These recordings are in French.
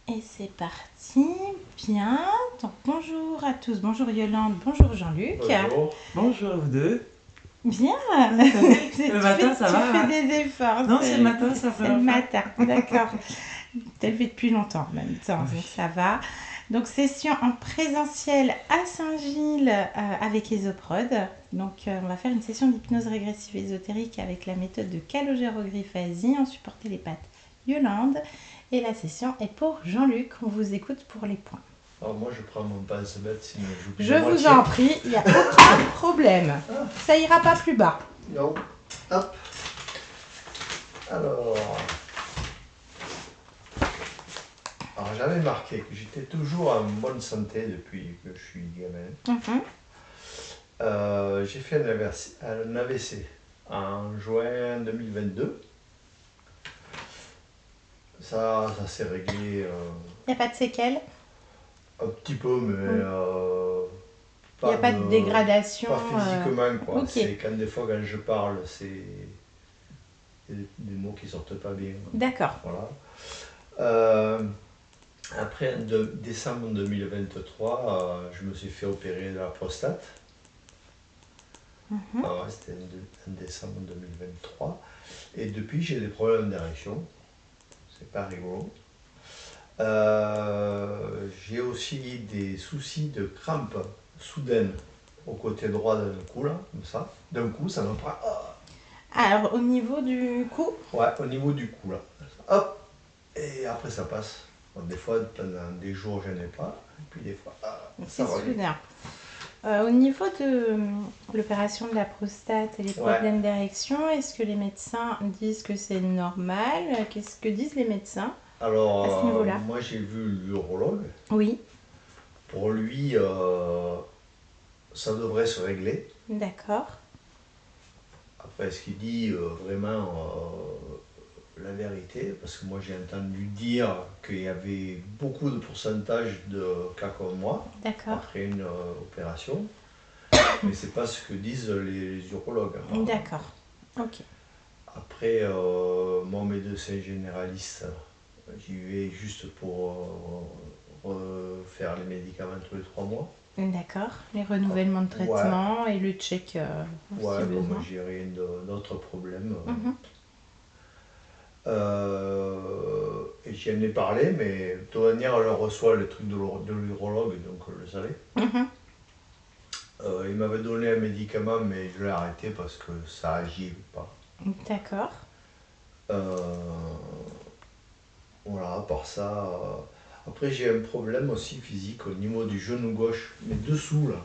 Et c'est parti, bien. Donc bonjour à tous, bonjour Yolande, bonjour Jean-Luc. Bonjour. Bonjour à vous deux. Bien. Le matin, ça Tu va, fais hein? des efforts. Non, c'est le matin, ça C'est fait le l'affaire. matin, d'accord. Tu le fais depuis longtemps en même temps, Oui. donc ça va. Donc session en présentiel à Saint-Gilles avec Esoprod. Donc on va faire une session d'hypnose régressive ésotérique avec la méthode de Calogero-Griffasi en support télépathe Yolande. Et la session est pour Jean-Luc. On vous écoute pour les points. Alors moi, je prends mon pince-bête, sinon j'oublie Je la vous moitié. en prie, il n'y a aucun problème. Ça ira pas plus bas. Non. Hop. Alors... Alors j'avais marqué que j'étais toujours en bonne santé depuis que je suis gamin. J'ai fait un AVC en juin 2022. Ça s'est réglé Il n'y a pas de séquelles. un petit peu, mais Il n'y a pas de dégradation. pas physiquement, quoi. Ok. C'est quand des fois, quand je parle, c'est des mots qui sortent pas bien. D'accord. Voilà. Après, décembre 2023, je me suis fait opérer de la prostate. C'était en décembre 2023. Et depuis, j'ai des problèmes d'érection. C'est pas rigolo. J'ai aussi des soucis de crampes soudaines au côté droit d'un coup, là, comme ça. D'un coup, ça me prend. Alors, au niveau du cou. Ouais, au niveau du cou, là. Hop. Et après, ça passe. Donc, des fois, pendant des jours, je n'ai pas. Et puis des fois, C'est ça revient. soudain. Au niveau de l'opération de la prostate et les problèmes d'érection, est-ce que les médecins disent que c'est normal? Qu'est-ce que disent les médecins à ce Alors, niveau-là? moi, j'ai vu l'urologue. Oui, Pour lui, ça devrait se régler. d'accord. Après, est-ce qu'il dit vraiment la vérité? Parce que moi, j'ai entendu dire qu'il y avait beaucoup de pourcentage de cas comme moi D'accord. après une opération. Mais c'est pas ce que disent les urologues. D'accord. Ok. Après, mon médecin généraliste, j'y vais juste pour faire les médicaments tous les 3 mois. D'accord. Les renouvellements de traitement et le check si Ouais, bon, moi besoin. j'ai rien d'autre problème. Mhm. Et j'y en ai parlé, mais de toute manière, elle reçoit le truc de l'urologue, donc je le savais. Mhm. Il m'avait donné un médicament, mais je l'ai arrêté parce que ça agit pas. D'accord. Voilà, à part ça. Après, j'ai un problème aussi physique au niveau du genou gauche, mais dessous là.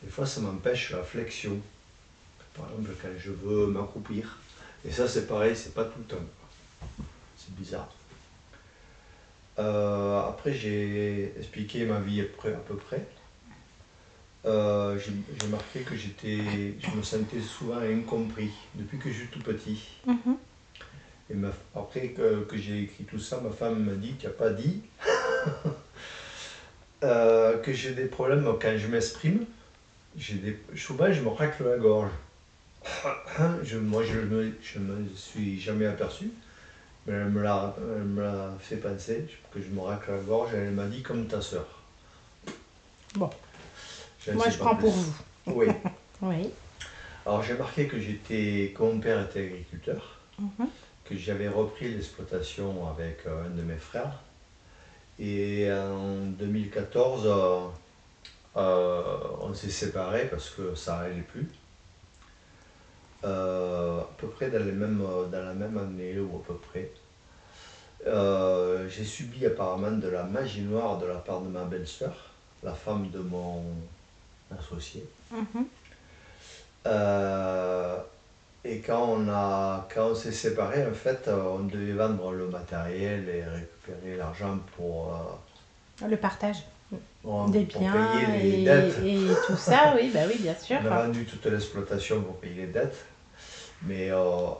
Des fois, ça m'empêche la flexion. Par exemple, quand je veux m'accroupir. Et ça, c'est pareil, c'est pas tout le temps. C'est bizarre. Après, j'ai expliqué ma vie à peu près. J'ai marqué que je me sentais souvent incompris depuis que je suis tout petit. Mhm. Et après que j'ai écrit tout ça, ma femme m'a dit, tu n'as pas dit que j'ai des problèmes quand je m'exprime. Souvent, je me racle la gorge. Moi, je ne me suis jamais aperçu, mais elle me l'a fait penser que je me racle la gorge et elle m'a dit comme ta soeur. Bon, J'en moi sais je pas prends plus. pour vous. Oui. Oui. Alors j'ai marqué que mon père était agriculteur, Mhm. que j'avais repris l'exploitation avec un de mes frères. Et en 2014, on s'est séparés parce que ça n'allait plus. À peu près dans la même année ou à peu près. J'ai subi apparemment de la magie noire de la part de ma belle-sœur, la femme de mon associé. Mhm. Euh, et quand on s'est séparés, en fait, on devait vendre le matériel et récupérer l'argent Le partage pour des pour biens payer les dettes. et tout ça, oui, bah oui, bien sûr. On a vendu toute l'exploitation pour payer les dettes. Mais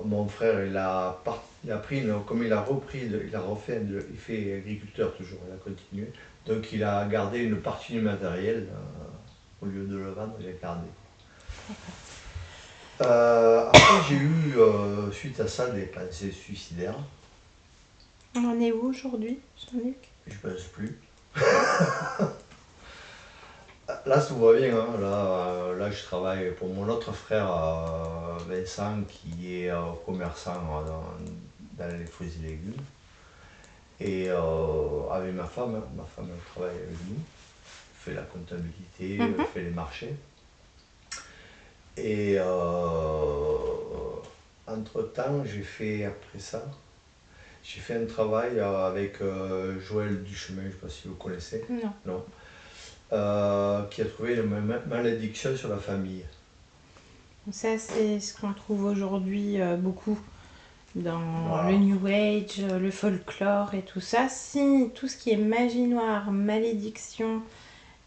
mon frère, il a pris, comme il a repris, il a refait, il fait agriculteur toujours, il a continué. Donc il a gardé une partie du matériel, au lieu de le vendre, il a gardé. Après, j'ai eu, suite à ça, des pensées suicidaires. On en est où aujourd'hui, Jean-Luc? Je pense plus. Là, tout va bien. Hein. Là, je travaille pour mon autre frère, Vincent, qui est commerçant dans les fruits et légumes. Et avec ma femme, hein. Ma femme elle travaille avec nous, fait la comptabilité, fait les marchés. Et entre-temps, après ça, j'ai fait un travail avec Joël Duchemin, je ne sais pas si vous connaissez. Non. Non. Qui a trouvé une malédiction sur la famille. Ça, c'est ce qu'on trouve aujourd'hui beaucoup dans Voilà. le New Age, le folklore et tout ça. Si tout ce qui est magie noire, malédiction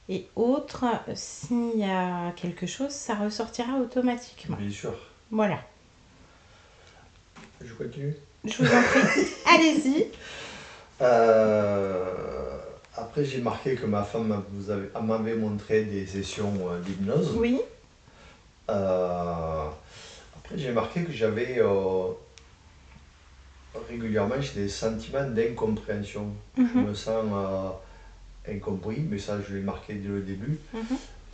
et autres, s'il y a quelque chose, ça ressortira automatiquement. Bien sûr. Voilà. Je continue. Je vous en prie. Allez-y. Après, j'ai marqué que ma femme m'avait montré des sessions d'hypnose. Oui. Après, j'ai marqué que j'avais régulièrement des sentiments d'incompréhension. Je me sens incompris, mais ça, je l'ai marqué dès le début.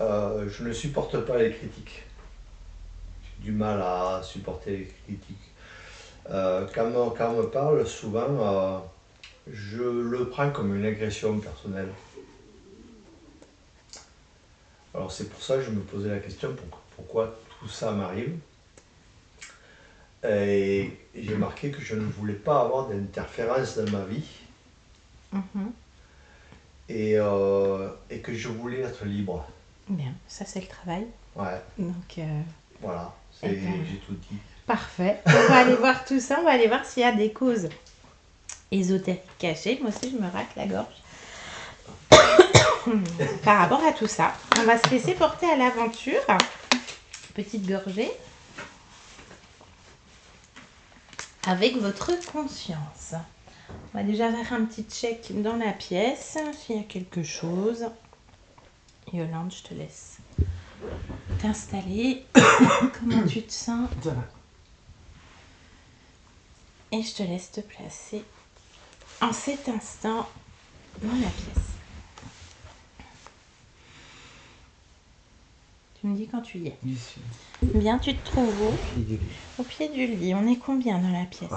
Je ne supporte pas les critiques. J'ai du mal à supporter les critiques. Quand on me parle, souvent, je le prends comme une agression personnelle. Alors c'est pour ça que je me posais la question pourquoi tout ça m'arrive. Et j'ai marqué que je ne voulais pas avoir d'interférence dans ma vie et que je voulais être libre. Bien, ça c'est le travail. Ouais. Donc voilà, eh ben, j'ai tout dit. Parfait. On va aller voir tout ça. On va aller voir s'il y a des causes ésotériques cachées. Moi aussi, je me racle la gorge. Par rapport à tout ça, on va se laisser porter à l'aventure. Petite gorgée. Avec votre conscience. On va déjà faire un petit check dans la pièce. S'il y a quelque chose. Yolande, je te laisse t'installer. Comment tu te sens? Et je te laisse te placer en cet instant dans la pièce. Tu me dis quand tu y es. Bien, tu te trouves où? Au pied du lit. On est combien dans la pièce?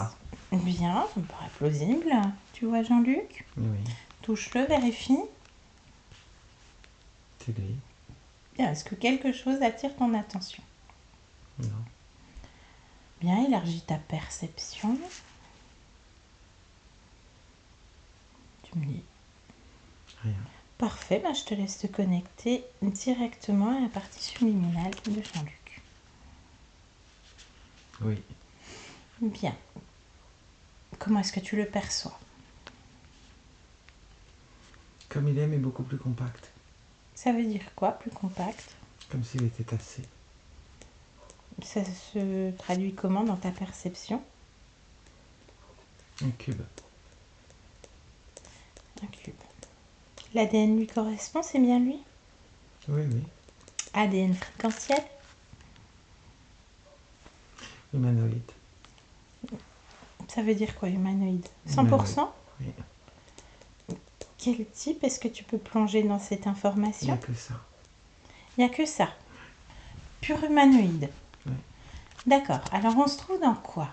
Bien, ça me paraît plausible. Tu vois Jean-Luc? Oui. Touche-le, vérifie. C'est gris. Bien, est-ce que quelque chose attire ton attention? Non. Bien, élargis ta perception. Tu me dis. Rien. Parfait, ben, je te laisse te connecter directement à la partie subliminale de Jean-Luc. Oui. Bien. Comment est-ce que tu le perçois? Comme il est, mais beaucoup plus compact. Ça veut dire quoi, plus compact? Comme s'il était tassé. Ça se traduit comment dans ta perception? Un cube. Un cube. L'ADN lui correspond, c'est bien lui? Oui, oui. ADN fréquentiel? Humanoïde. Ça veut dire quoi, humanoïde? 100%? Oui. Quel type est-ce que tu peux plonger dans cette Il n'y information? a que ça. Il n'y a que ça. Pur humanoïde. Oui. D'accord. Alors on se trouve dans quoi?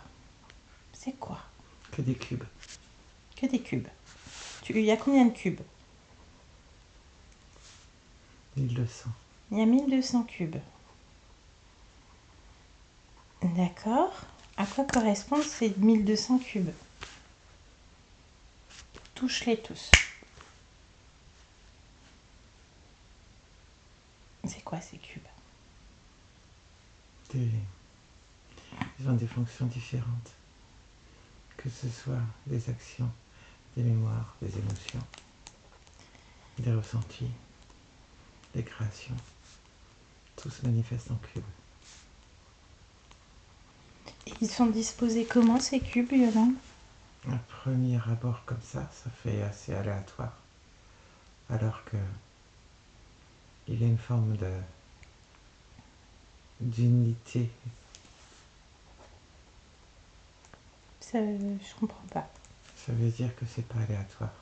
C'est quoi? Que des cubes. Que des cubes. Il y a combien de cubes? 1200. Il y a 1200 cubes. D'accord. À quoi correspondent ces 1200 cubes? Touche-les tous. C'est quoi ces cubes? Ils ont des fonctions différentes. Que ce soit des actions, des mémoires, des émotions, des ressentis, des créations. Tout se manifeste en cubes. Et ils sont disposés comment ces cubes, Yolande? Un premier abord comme ça fait assez aléatoire. Alors que il y a une forme d'unité. Ça, je comprends pas. Ça veut dire que c'est pas aléatoire.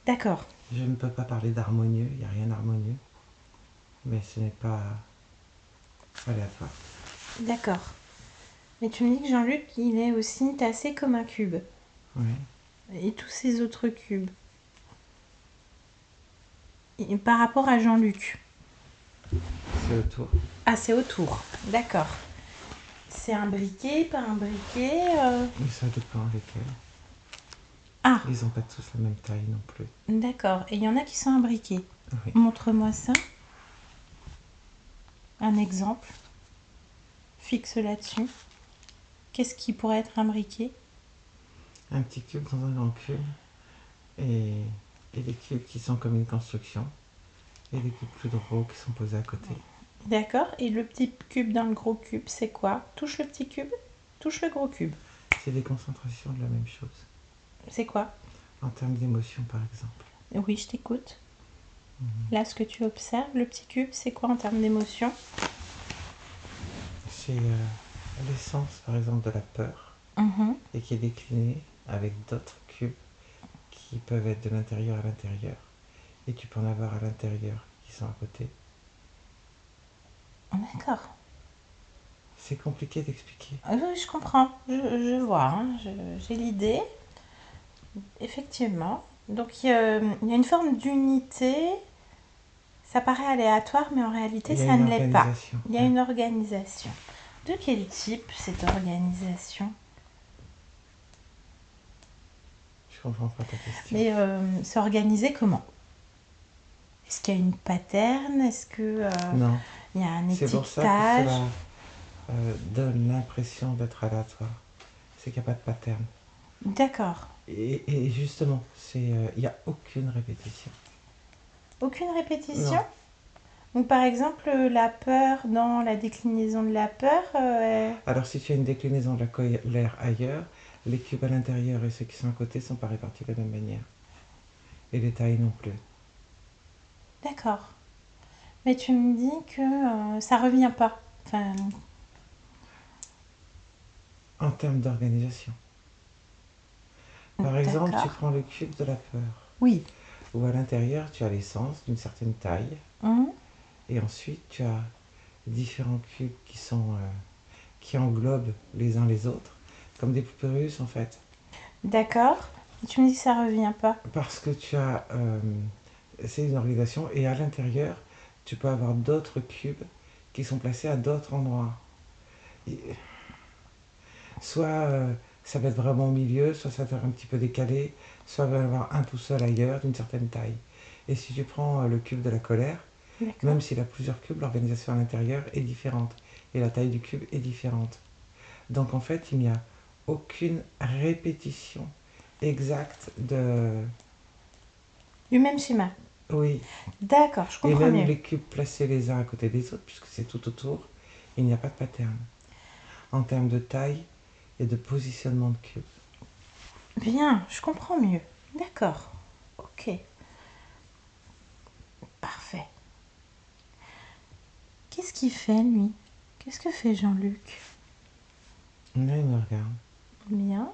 D'accord. Je ne peux pas parler d'harmonieux, il n'y a rien d'harmonieux, mais ce n'est pas aléatoire. D'accord. Mais tu me dis que Jean-Luc, il est aussi tassé comme un cube. Oui. Et tous ces autres cubes. Et par rapport à Jean-Luc. C'est autour. Ah, c'est autour. D'accord. C'est un briquet, pas un briquet Mais ça dépend lesquels. Ah, Ils n'ont pas tous la même taille non plus. d'accord. Et il y en a qui sont imbriqués. Oui. Montre-moi ça. Un exemple. Fixe là-dessus. Qu'est-ce qui pourrait être imbriqué? Un petit cube dans un grand cube. Et des cubes qui sont comme une construction. Et des cubes plus gros qui sont posés à côté. D'accord. Et le petit cube dans le gros cube, c'est quoi? Touche le petit cube, touche le gros cube. C'est des concentrations de la même chose. C'est quoi? En termes d'émotion, par exemple. Oui, je t'écoute. Là, ce que tu observes, le petit cube, c'est quoi en termes d'émotion? C'est l'essence, par exemple, de la peur. Mhm. Et qui est déclinée avec d'autres cubes qui peuvent être de l'intérieur à l'intérieur. Et tu peux en avoir à l'intérieur qui sont à côté. D'accord. C'est compliqué d'expliquer. Oui, je comprends. Je vois. Hein. J'ai l'idée. Effectivement. Donc, il y a une forme d'unité. Ça paraît aléatoire, mais en réalité, Il y a ça une ne l'est pas. organisation. Il y a une organisation. De quel type, cette organisation? Je comprends pas ta question. Mais c'est organisé comment? Est-ce qu'il y a une pattern? Est-ce que Non. il y a un C'est pour ça que étiquetage? cela donne l'impression d'être aléatoire. C'est qu'il n'y a pas de pattern. D'accord. Et justement, il n'y a aucune répétition. Aucune répétition? Non. Donc par exemple, la peur dans la déclinaison de la peur, Alors si tu as une déclinaison de la colère ailleurs, les cubes à l'intérieur et ceux qui sont à côté ne sont pas répartis de la même manière. Et les tailles non plus. d'accord. Mais tu me dis que ça revient pas. Enfin, En termes d'organisation. Par exemple, tu d'accord. prends le cube de la peur. Oui. Où à l'intérieur, tu as l'essence d'une certaine taille. Hum, Et ensuite, tu as différents cubes qui englobent les uns les autres. Comme des poupées russes, en fait. d'accord. Et tu me dis que ça revient pas. Parce que tu as... c'est une organisation. Et à l'intérieur, tu peux avoir d'autres cubes qui sont placés à d'autres endroits. Et soit ça va être vraiment au milieu, soit ça va être un petit peu décalé, soit il va y avoir un tout seul ailleurs d'une certaine taille. Et si tu prends le cube de la colère, D'accord. même s'il a plusieurs cubes, l'organisation à l'intérieur est différente. Et la taille du cube est différente. Donc en fait, il n'y a aucune répétition exacte de... Du même schéma. Oui. D'accord, je Et comprends même mieux. les cubes placés les uns à côté des autres, puisque c'est tout autour, il n'y a pas de pattern. En termes de taille et de positionnement de cubes. Bien, je comprends mieux. D'accord. Ok. Parfait. Qu'est-ce qu'il fait, lui? Qu'est-ce que fait Jean-Luc? Là, il me regarde. Bien.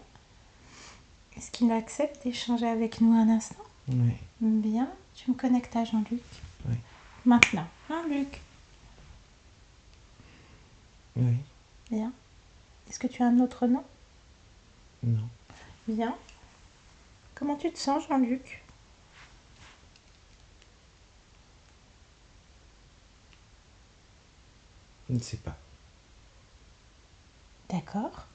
Est-ce qu'il accepte d'échanger avec nous un instant? Oui. Bien. Tu me connectes à Jean-Luc? Oui. Maintenant. Jean-Luc. Oui. Bien. Est-ce que tu as un autre nom? Non. Bien. Comment tu te sens, Jean-Luc? Je ne sais pas. D'accord.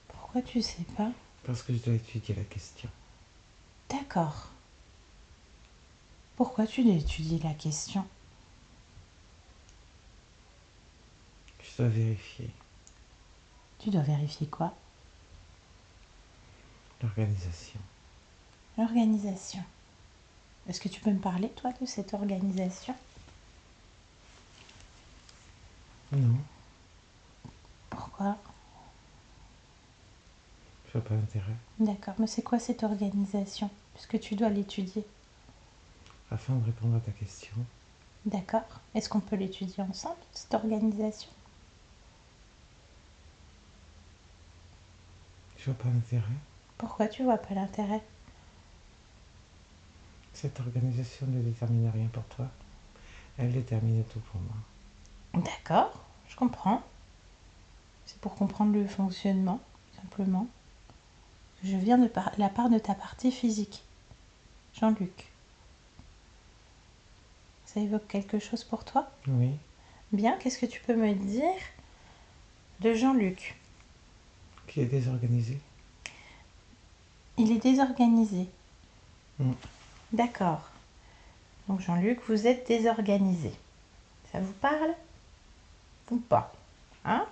Pourquoi tu sais pas? Parce que je dois étudier la question. D'accord. Pourquoi tu dois étudier la question? Je dois vérifier Tu dois vérifier quoi? l'organisation. L'organisation. Est-ce que tu peux me parler, toi, de cette organisation? Non, Pourquoi? je vois pas l'intérêt. D'accord, mais c'est quoi cette organisation? Puisque tu dois l'étudier. Afin de répondre à ta question, D'accord. Est-ce qu'on peut l'étudier ensemble, cette organisation? je vois pas l'intérêt. Pourquoi tu vois pas l'intérêt? Cette organisation ne détermine rien pour toi. Elle détermine tout pour moi. D'accord, je comprends. C'est pour comprendre le fonctionnement, simplement. Je viens de la part de ta partie physique. Jean-Luc. Ça évoque quelque chose pour toi? Oui. Bien, qu'est-ce que tu peux me dire de Jean-Luc? Qui est désorganisé. Il est désorganisé. Mm. D'accord. Donc Jean-Luc, vous êtes désorganisé. Ça vous parle? Ou pas? Hein?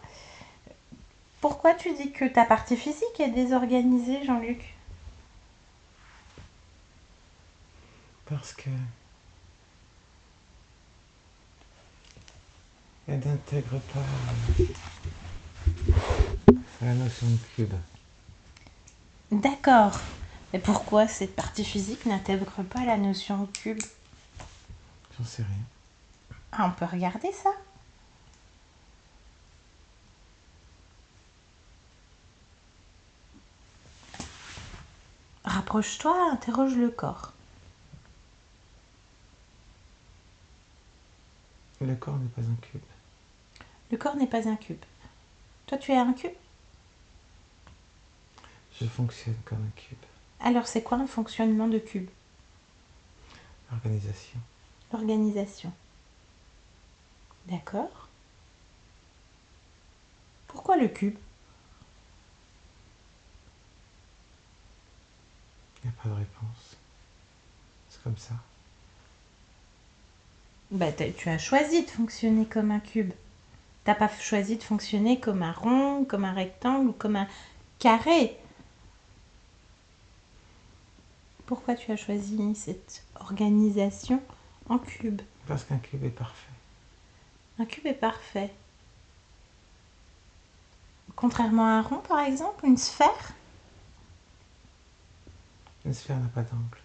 Pourquoi tu dis que ta partie physique est désorganisée, Jean-Luc? Parce que elle n'intègre pas la notion de cube. D'accord. Mais pourquoi cette partie physique n'intègre pas la notion de cube? J'en sais rien. Ah, on peut regarder ça? Rapproche-toi, interroge le corps. Le corps n'est pas un cube. Le corps n'est pas un cube. Toi, tu es un cube? Je fonctionne comme un cube. Alors, c'est quoi un fonctionnement de cube? Organisation. L'organisation. D'accord. Pourquoi le cube? Il n'y a pas de réponse. C'est comme ça. Bah, tu as choisi de fonctionner comme un cube. T'as pas choisi de fonctionner comme un rond, comme un rectangle ou comme un carré. Pourquoi tu as choisi cette organisation en cube? Parce qu'un cube est parfait. Un cube est parfait. Contrairement à un rond, par exemple, une sphère. Une sphère n'a pas d'angle.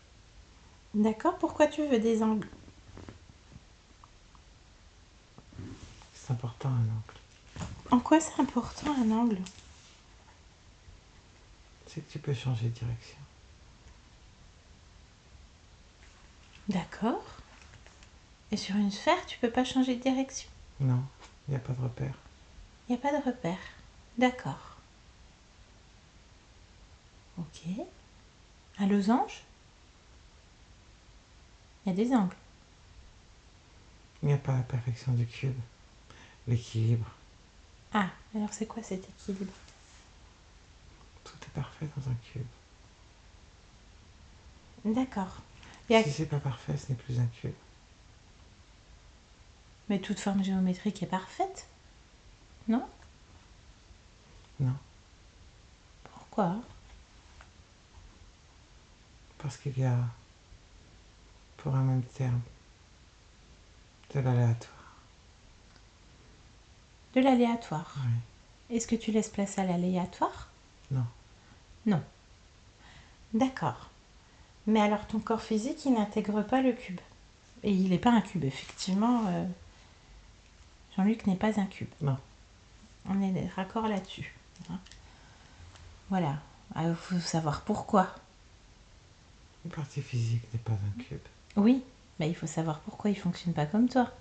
D'accord, pourquoi tu veux des angles? C'est important un angle. En quoi c'est important un angle? C'est que tu peux changer de direction. D'accord. Et sur une sphère, tu peux pas changer de direction? Non, il n'y a pas de repère. Il n'y a pas de repère. D'accord. Ok. Un losange? Il y a des angles. Il n'y a pas la perfection du cube. L'équilibre. Ah, alors c'est quoi cet équilibre? Tout est parfait dans un cube. D'accord. Si c'est pas parfait, ce n'est plus un cube. Mais toute forme géométrique est parfaite, non? Non. Pourquoi? Parce qu'il y a, pour un même terme, de l'aléatoire. De l'aléatoire. Oui. Est-ce que tu laisses place à l'aléatoire? Non. Non. D'accord. Mais alors ton corps physique, il n'intègre pas le cube. Et il n'est pas un cube, effectivement. Jean-Luc n'est pas un cube. Non. On est raccord là-dessus. Hein. Voilà. Il faut savoir pourquoi. Une partie physique n'est pas un cube. Oui, mais il faut savoir pourquoi il ne fonctionne pas comme toi.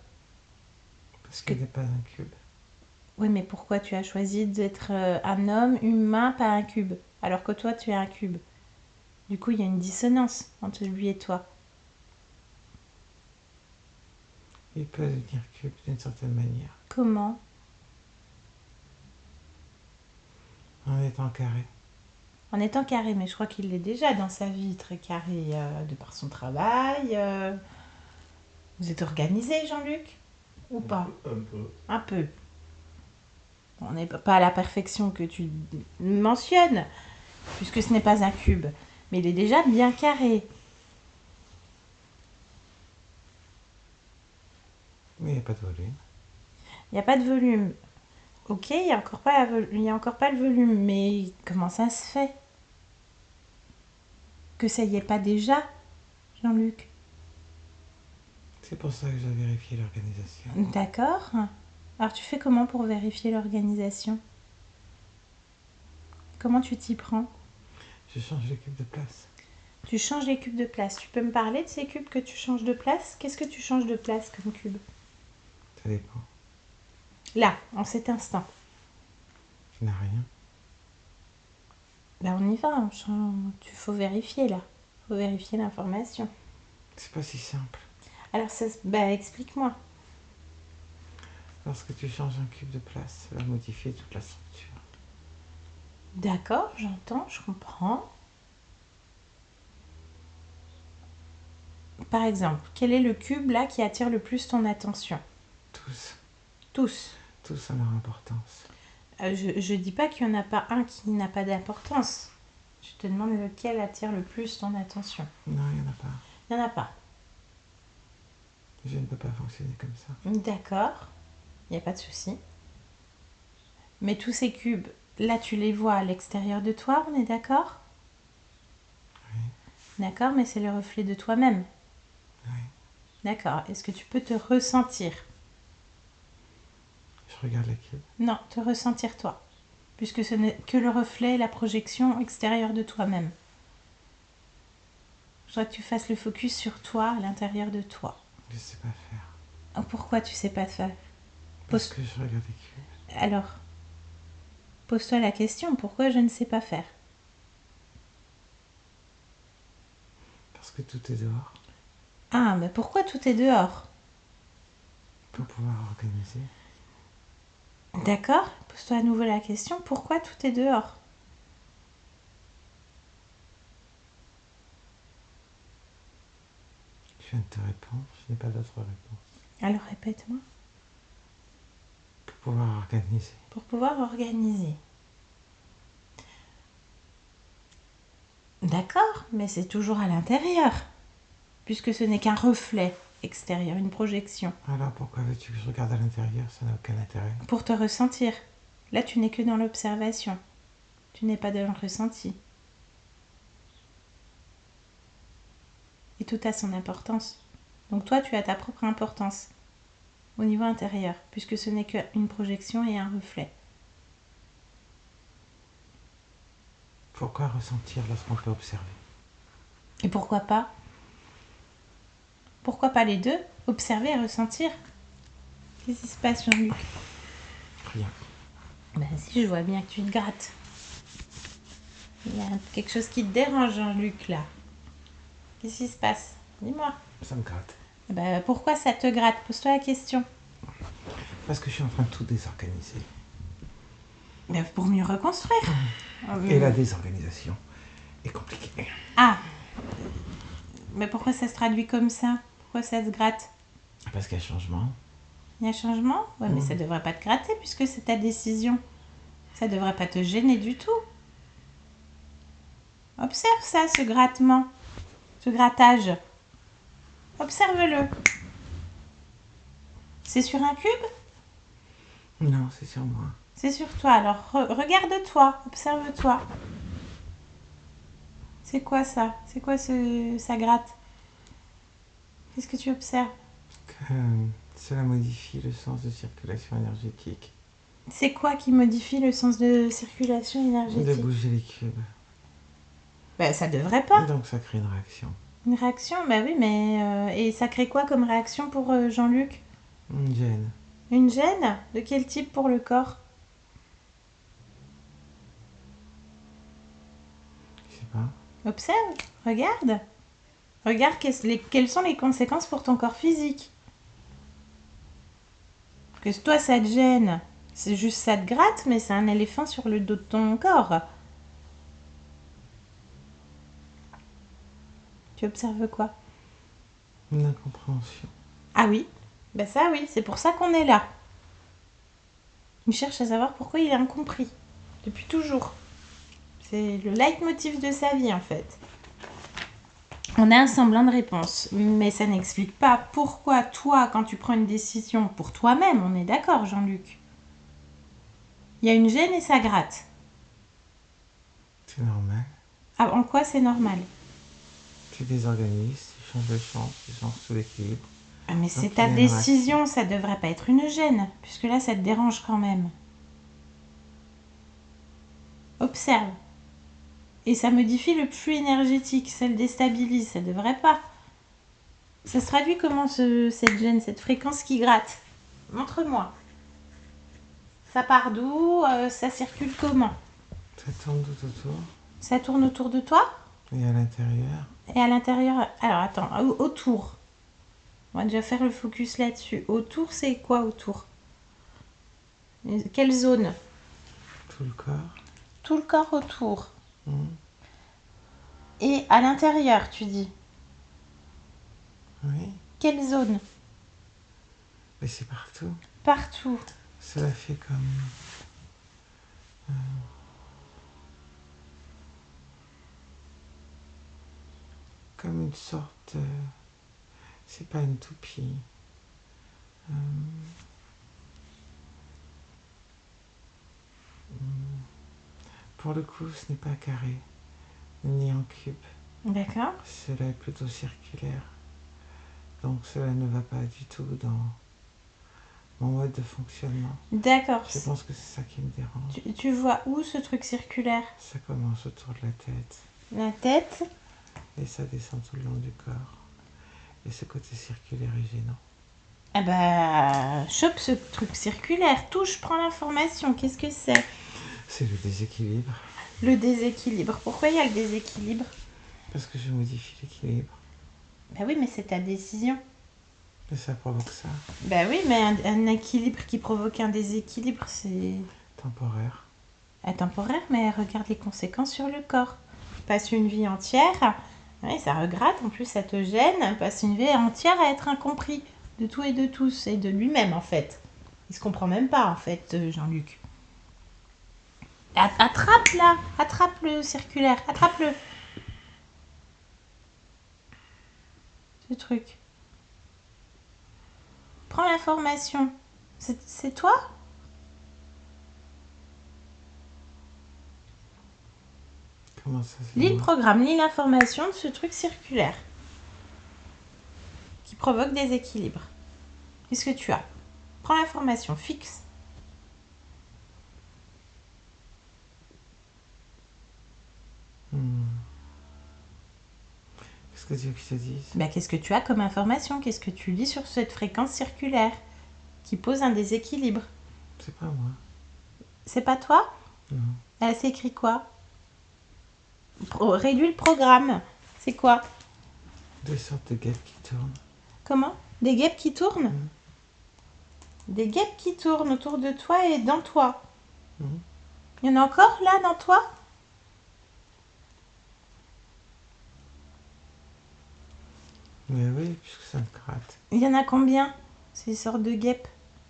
Parce qu'il n'est pas un cube. Oui, mais pourquoi tu as choisi d'être un homme humain, pas un cube, alors que toi, tu es un cube? Du coup, il y a une dissonance entre lui et toi. Il peut devenir cube d'une certaine manière. Comment? En étant carré. En étant carré, mais je crois qu'il l'est déjà dans sa vie, très carré, de par son travail. Vous êtes organisé, Jean-Luc? Ou pas? Un peu. Un peu. On n'est pas à la perfection que tu mentionnes, puisque ce n'est pas un cube. Mais il est déjà bien carré. Mais il n'y a pas de volume. Il n'y a pas de volume. Ok, il n'y a encore pas le volume, mais comment ça se fait que ça y est pas déjà, Jean-Luc? C'est pour ça que j'ai vérifié l'organisation. D'accord. Alors tu fais comment pour vérifier l'organisation? Comment tu t'y prends? Je change les cubes de place. Tu changes les cubes de place. Tu peux me parler de ces cubes que tu changes de place? Qu'est-ce que tu changes de place comme cube? Ça dépend. Là, en cet instant. Je n'ai rien. Là, on y va. Tu faut vérifier là. Faut vérifier l'information. C'est pas si simple. Alors, bah, explique-moi. Lorsque tu changes un cube de place, ça va modifier toute la structure. D'accord, j'entends, je comprends. Par exemple, quel est le cube là qui attire le plus ton attention? Tous. Tous. Tous ont leur importance. Je dis pas qu'il n'y en a pas un qui n'a pas d'importance. Je te demande lequel attire le plus ton attention. Non, il n'y en a pas. Il n'y en a pas. Je ne peux pas fonctionner comme ça. D'accord, il n'y a pas de souci. Mais tous ces cubes, là tu les vois à l'extérieur de toi, on est d'accord? Oui. D'accord, mais c'est le reflet de toi-même. Oui. D'accord, est-ce que tu peux te ressentir? Je regarde les cubes. Non, te ressentir toi. Puisque ce n'est que le reflet, la projection extérieure de toi-même. Je voudrais que tu fasses le focus sur toi, à l'intérieur de toi. Je ne sais pas faire. Oh, pourquoi tu sais pas faire? Parce que je regarde les cubes. Alors, pose-toi la question, pourquoi je ne sais pas faire? Parce que tout est dehors. Ah, mais pourquoi tout est dehors? Pour pouvoir organiser. D'accord, pose-toi à nouveau la question, pourquoi tout est dehors? Je viens de te répondre, je n'ai pas d'autre réponse. Alors répète-moi. Pour pouvoir organiser. Pour pouvoir organiser. D'accord, mais c'est toujours à l'intérieur, puisque ce n'est qu'un reflet extérieur, une projection. Alors pourquoi veux-tu que je regarde à l'intérieur? Ça n'a aucun intérêt. Pour te ressentir. Là, tu n'es que dans l'observation. Tu n'es pas dans le ressenti. Et tout a son importance. Donc toi, tu as ta propre importance au niveau intérieur, puisque ce n'est qu'une projection et un reflet. Pourquoi ressentir lorsqu'on peut observer? Et pourquoi pas? Pourquoi pas les deux? Observer et ressentir? Qu'est-ce qui se passe, Jean-Luc? Rien. Ben si, je vois bien que tu te grattes. Il y a quelque chose qui te dérange, Jean-Luc, là. Qu'est-ce qui se passe? Dis-moi. Ça me gratte. Ben, pourquoi ça te gratte? Pose-toi la question. Parce que je suis en train de tout désorganiser. Ben, pour mieux reconstruire. Et la désorganisation est compliquée. Ah. Mais pourquoi ça se traduit comme ça? Pourquoi ça se gratte? Parce qu'il y a changement. Il y a changement? Ouais, mais ça devrait pas te gratter puisque c'est ta décision. Ça devrait pas te gêner du tout. Observe ça, ce grattement, ce grattage. Observe-le. C'est sur un cube? Non, c'est sur moi. C'est sur toi. Alors, regarde-toi, observe-toi. C'est quoi ça? C'est quoi ça gratte? Qu'est-ce que tu observes? Que cela modifie le sens de circulation énergétique. C'est quoi qui modifie le sens de circulation De énergétique? bouger les cubes. Ben, ça devrait pas. Donc ça crée une réaction. Une réaction? Bah oui, mais... et ça crée quoi comme réaction pour Jean-Luc? Une gêne. Une gêne? De quel type pour le corps? Je sais pas. Observe, regarde. Regarde quelles sont les conséquences pour ton corps physique. Parce que toi, ça te gêne. C'est juste ça te gratte, mais c'est un éléphant sur le dos de ton corps. Tu observes quoi? Une incompréhension. Ah oui, ben ça oui, c'est pour ça qu'on est là. Il cherche à savoir pourquoi il est incompris. Depuis toujours. C'est le leitmotiv de sa vie en fait. On a un semblant de réponse, mais ça n'explique pas pourquoi toi, quand tu prends une décision pour toi-même, on est d'accord Jean-Luc. Il y a une gêne et ça gratte. C'est normal. Ah, en quoi c'est normal? Tu désorganises, tu changes de champ, tu changes tout l'équilibre. Ah, mais c'est Donc, ta il y a une décision, ça devrait pas être une gêne, puisque là ça te dérange quand même. Observe. Et ça modifie le flux énergétique, ça le déstabilise, ça devrait pas. Ça se traduit comment cette gêne, cette fréquence qui gratte? Montre-moi. Ça part d'où? Ça circule comment? Ça tourne tout autour. Ça tourne autour de toi? Et à l'intérieur. Et à l'intérieur? Alors attends, autour. On va déjà faire le focus là-dessus. Autour, c'est quoi autour? Quelle zone? Tout le corps. Tout le corps autour. Mmh. Et à l'intérieur, tu dis? Oui. Quelle zone? Mais c'est partout. Partout. Cela fait comme une sorte... c'est pas une toupie. Pour le coup, ce n'est pas carré, ni en cube. D'accord. Cela est plutôt circulaire. Donc cela ne va pas du tout dans mon mode de fonctionnement. D'accord. Je pense que c'est ça qui me dérange. Tu vois où ce truc circulaire? Ça commence autour de la tête. La tête? Et ça descend tout le long du corps. Et ce côté circulaire est gênant. Ah bah, chope ce truc circulaire. Touche, prends l'information. Qu'est-ce que c'est? C'est le déséquilibre. Le déséquilibre. Pourquoi il y a le déséquilibre? Parce que je modifie l'équilibre. Bah oui, mais c'est ta décision. Et ça provoque ça. Bah oui, mais un équilibre qui provoque un déséquilibre, c'est Temporaire. intemporaire, mais regarde les conséquences sur le corps. Passe une vie entière, oui, ça regrette, en plus ça te gêne, passe une vie entière à être incompris de tout et de tous, et de lui-même en fait. Il se comprend même pas en fait, Jean-Luc. Attrape là, attrape le circulaire, attrape-le. Ce truc. Prends l'information. C'est toi? Comment ça c'est Lis le moi programme, lis l'information de ce truc circulaire qui provoque des équilibres. Qu'est-ce que tu as? Prends l'information, fixe. Qu'est-ce que tu veux que je te dise? Ben, qu'est-ce que tu as comme information? Qu'est-ce que tu lis sur cette fréquence circulaire qui pose un déséquilibre? C'est pas moi. C'est pas toi? Non. Elle s'est écrit quoi? Réduis le programme. C'est quoi? Des sortes de guêpes qui tournent. Comment? Des guêpes qui tournent? Des guêpes qui tournent autour de toi et dans toi. Il y en a encore là dans toi? Mais oui, puisque ça me gratte. Il y en a combien? Ces sortes de guêpes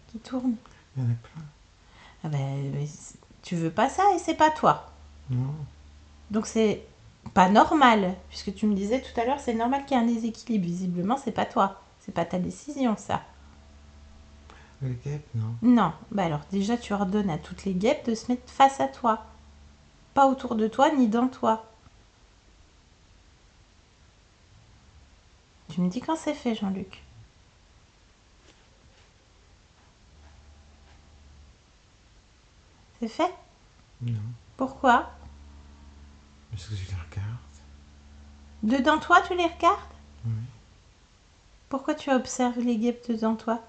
qui tournent? Il y en a plein. Ah ben, mais tu veux pas ça et c'est pas toi. Non. Donc c'est pas normal, puisque tu me disais tout à l'heure, c'est normal qu'il y ait un déséquilibre. Visiblement, c'est pas toi. C'est pas ta décision, ça. Les guêpes, non. Non. Bah alors déjà, tu ordonnes à toutes les guêpes de se mettre face à toi. Pas autour de toi, ni dans toi. Tu me dis quand c'est fait, Jean-Luc. C'est fait? Non. Pourquoi? Parce que je les regarde. Dedans toi, tu les regardes? Oui. Pourquoi tu observes les guêpes dedans toi?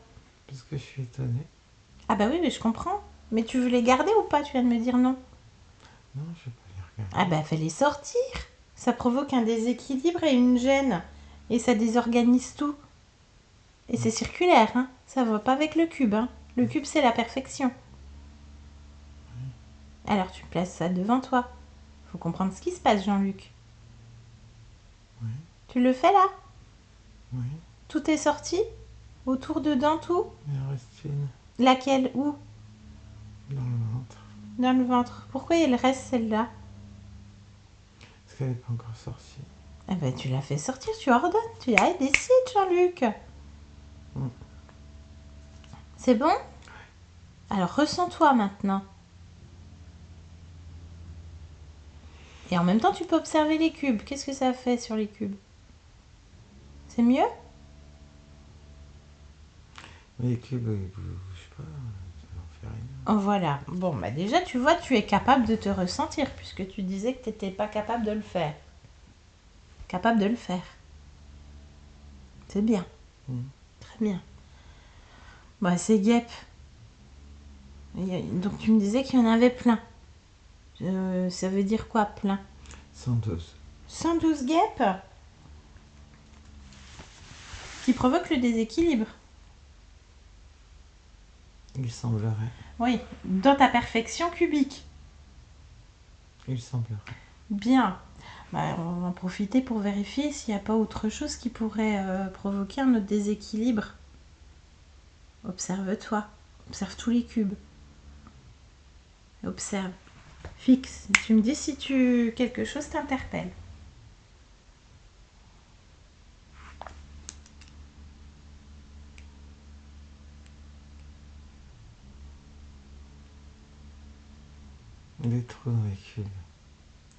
Parce que je suis étonné. Ah bah oui, mais je comprends. Mais tu veux les garder ou pas? Tu viens de me dire non. Non, je ne vais pas les regarder. Ah bah fais-les sortir. Ça provoque un déséquilibre et une gêne. Et ça désorganise tout. Et c'est circulaire, hein. Ça va pas avec le cube, hein. Le cube, c'est la perfection. Alors tu places ça devant toi. Faut comprendre ce qui se passe, Jean-Luc. Oui. Tu le fais là? Oui. Tout est sorti? Autour, dedans, tout? Il en reste une Laquelle? Où? dans le ventre. Dans le ventre. Pourquoi il reste celle-là? Parce qu'elle n'est pas encore sortie. Ah ben tu la fais sortir, tu ordonnes. Tu dis, allez, décide, Jean-Luc. C'est bon? Alors ressens-toi maintenant. Et en même temps, tu peux observer les cubes. Qu'est-ce que ça fait sur les cubes? C'est mieux? Mais les cubes, ils ne bougent pas. Ça en faire une. Oh, voilà. Bon, bah déjà, tu vois, tu es capable de te ressentir, puisque tu disais que tu n'étais pas capable de le faire. Capable de le faire. C'est bien. Très bien. Bah, c'est guêpe. Donc, tu me disais qu'il y en avait plein. Ça veut dire quoi, plein? 112. 112 guêpes qui provoquent le déséquilibre. Il semblerait. Oui, dans ta perfection cubique. Il semblerait. Bien. Bah, on va en profiter pour vérifier s'il n'y a pas autre chose qui pourrait provoquer un autre déséquilibre. Observe-toi. Observe tous les cubes. Observe. Fixe. Tu me dis si quelque chose t'interpelle. Des trous dans les cubes.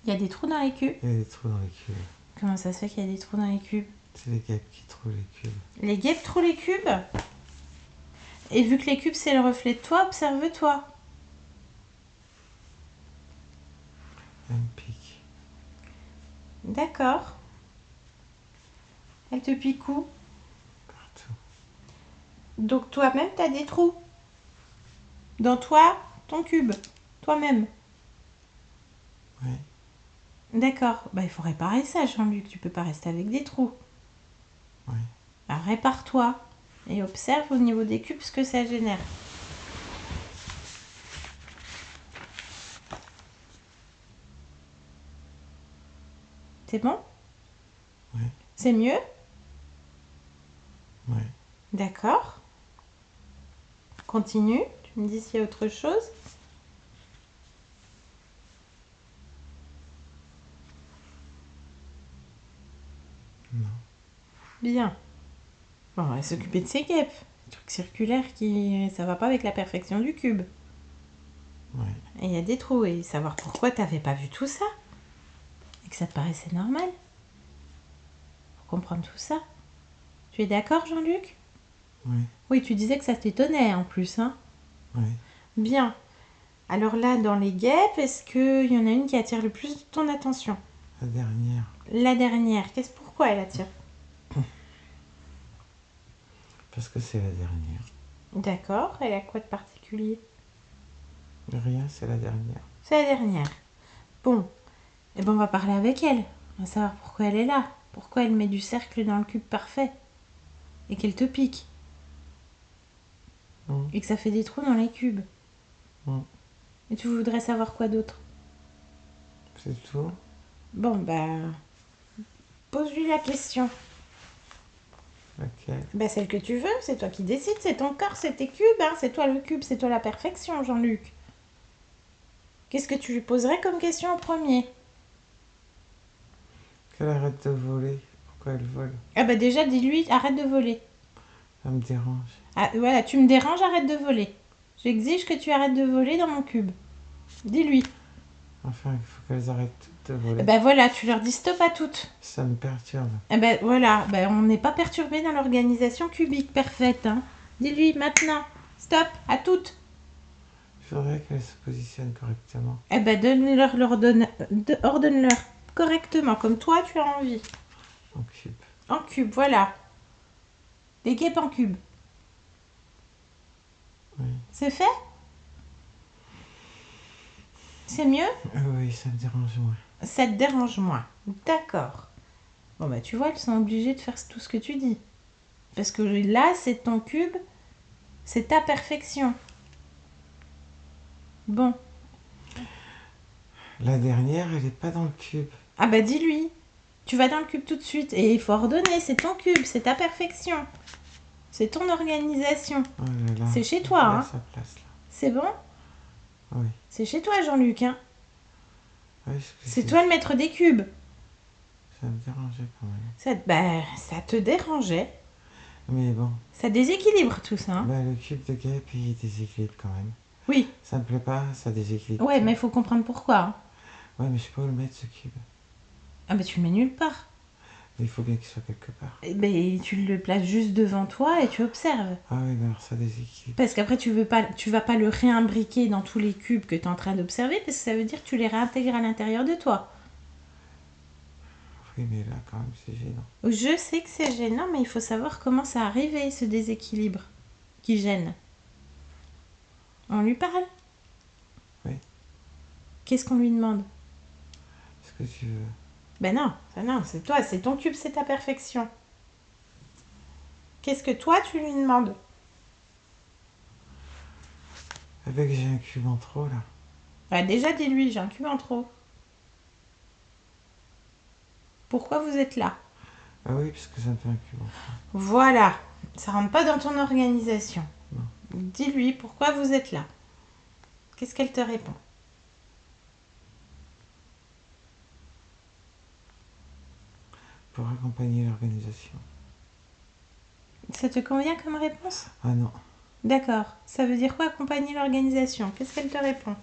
Il y a des trous dans les cubes. Il y a des trous dans les cubes. Comment ça se fait qu'il y a des trous dans les cubes? C'est les guêpes qui trouvent les cubes. Les guêpes trouvent les cubes. Et vu que les cubes c'est le reflet de toi, observe-toi. Elle me pique. D'accord. Elle te pique où? Partout. Donc toi-même t'as des trous. Dans toi, ton cube. Toi-même. Oui. D'accord. Bah, il faut réparer ça, Jean-Luc. Tu peux pas rester avec des trous. Oui. Bah, répare-toi. Et observe au niveau des cubes ce que ça génère. C'est bon? Oui. C'est mieux? Oui. D'accord. Continue. Tu me dis s'il y a autre chose. Non. Bien. Bon, on va s'occuper de ces guêpes. Des trucs circulaires qui... ça va pas avec la perfection du cube. Oui. Et il y a des trous. Et savoir pourquoi t'avais pas vu tout ça. Et que ça te paraissait normal. Pour comprendre tout ça. Tu es d'accord, Jean-Luc? Oui. Oui, tu disais que ça t'étonnait en plus, hein? Oui. Bien. Alors là, dans les guêpes, est-ce qu'il y en a une qui attire le plus ton attention? La dernière. La dernière. Pourquoi elle attire? Parce que c'est la dernière. D'accord. Elle a quoi de particulier? Rien, c'est la dernière. C'est la dernière. Bon. Eh ben, on va parler avec elle. On va savoir pourquoi elle est là. Pourquoi elle met du cercle dans le cube parfait. Et qu'elle te pique. Et que ça fait des trous dans les cubes. Et tu voudrais savoir quoi d'autre? C'est tout. Bon, bah... pose-lui la question. Laquelle? Bah, celle que tu veux, c'est toi qui décides, c'est ton corps, c'est tes cubes, hein. C'est toi le cube, c'est toi la perfection, Jean-Luc. Qu'est-ce que tu lui poserais comme question en premier? Qu'elle arrête de voler. Pourquoi elle vole? Ah bah déjà, dis-lui, arrête de voler. Ça me dérange. Ah, voilà, tu me déranges, arrête de voler. J'exige que tu arrêtes de voler dans mon cube. Dis-lui. Enfin, il faut qu'elles arrêtent de voler. Bah voilà, tu leur dis stop à toutes. Ça me perturbe. Eh ben voilà, ben, on n'est pas perturbé dans l'organisation cubique parfaite. Hein. Dis-lui maintenant, stop à toutes. Il faudrait qu'elles se positionnent correctement. Eh ben ordonne-leur correctement, comme toi tu as envie. En cube. En cube, voilà. Des guêpes en cube. Oui. C'est fait? C'est mieux? Oui, ça me dérange moins. Ça te dérange moins. D'accord. Bon bah tu vois, elles sont obligées de faire tout ce que tu dis. Parce que là, c'est ton cube, c'est ta perfection. Bon. La dernière, elle n'est pas dans le cube. Ah bah dis-lui. Tu vas dans le cube tout de suite. Et il faut ordonner, c'est ton cube, c'est ta perfection. C'est ton organisation. Oh là là. C'est chez toi, Elle a hein. sa place, là. C'est bon? Oui. C'est chez toi, Jean-Luc, hein. Oui, C'est toi le maître des cubes. Ça me dérangeait quand même. Ça te dérangeait. Mais bon. Ça déséquilibre tout ça. Hein. Bah, le cube de guêpe, il déséquilibre quand même. Oui. Ça me plaît pas, ça déséquilibre. Ouais, mais il faut comprendre pourquoi. Hein. Ouais, mais je sais pas où le mettre, ce cube. Ah bah tu le mets nulle part. Il faut bien qu'il soit quelque part. Eh ben, tu le places juste devant toi et tu observes. Ah oui, mais alors ça déséquilibre. Parce qu'après, tu vas pas le réimbriquer dans tous les cubes que tu es en train d'observer, parce que ça veut dire que tu les réintègres à l'intérieur de toi. Oui, mais là, quand même, c'est gênant. Je sais que c'est gênant, mais il faut savoir comment ça arrivé, ce déséquilibre qui gêne. On lui parle. Oui. Qu'est-ce qu'on lui demande? Ce que tu veux. Ben non, c'est toi, c'est ton cube, c'est ta perfection. Qu'est-ce que toi, tu lui demandes? Avec j'ai un cube en trop, là. Bah, déjà, dis-lui, j'ai un cube en trop. Pourquoi vous êtes là? Ah oui, parce que ça me fait un cube en trop. Voilà, ça rentre pas dans ton organisation. Non. Dis-lui pourquoi vous êtes là. Qu'est-ce qu'elle te répond? Pour accompagner l'organisation. Ça te convient comme réponse? Ah non. D'accord. Ça veut dire quoi accompagner l'organisation? Qu'est-ce qu'elle te répond?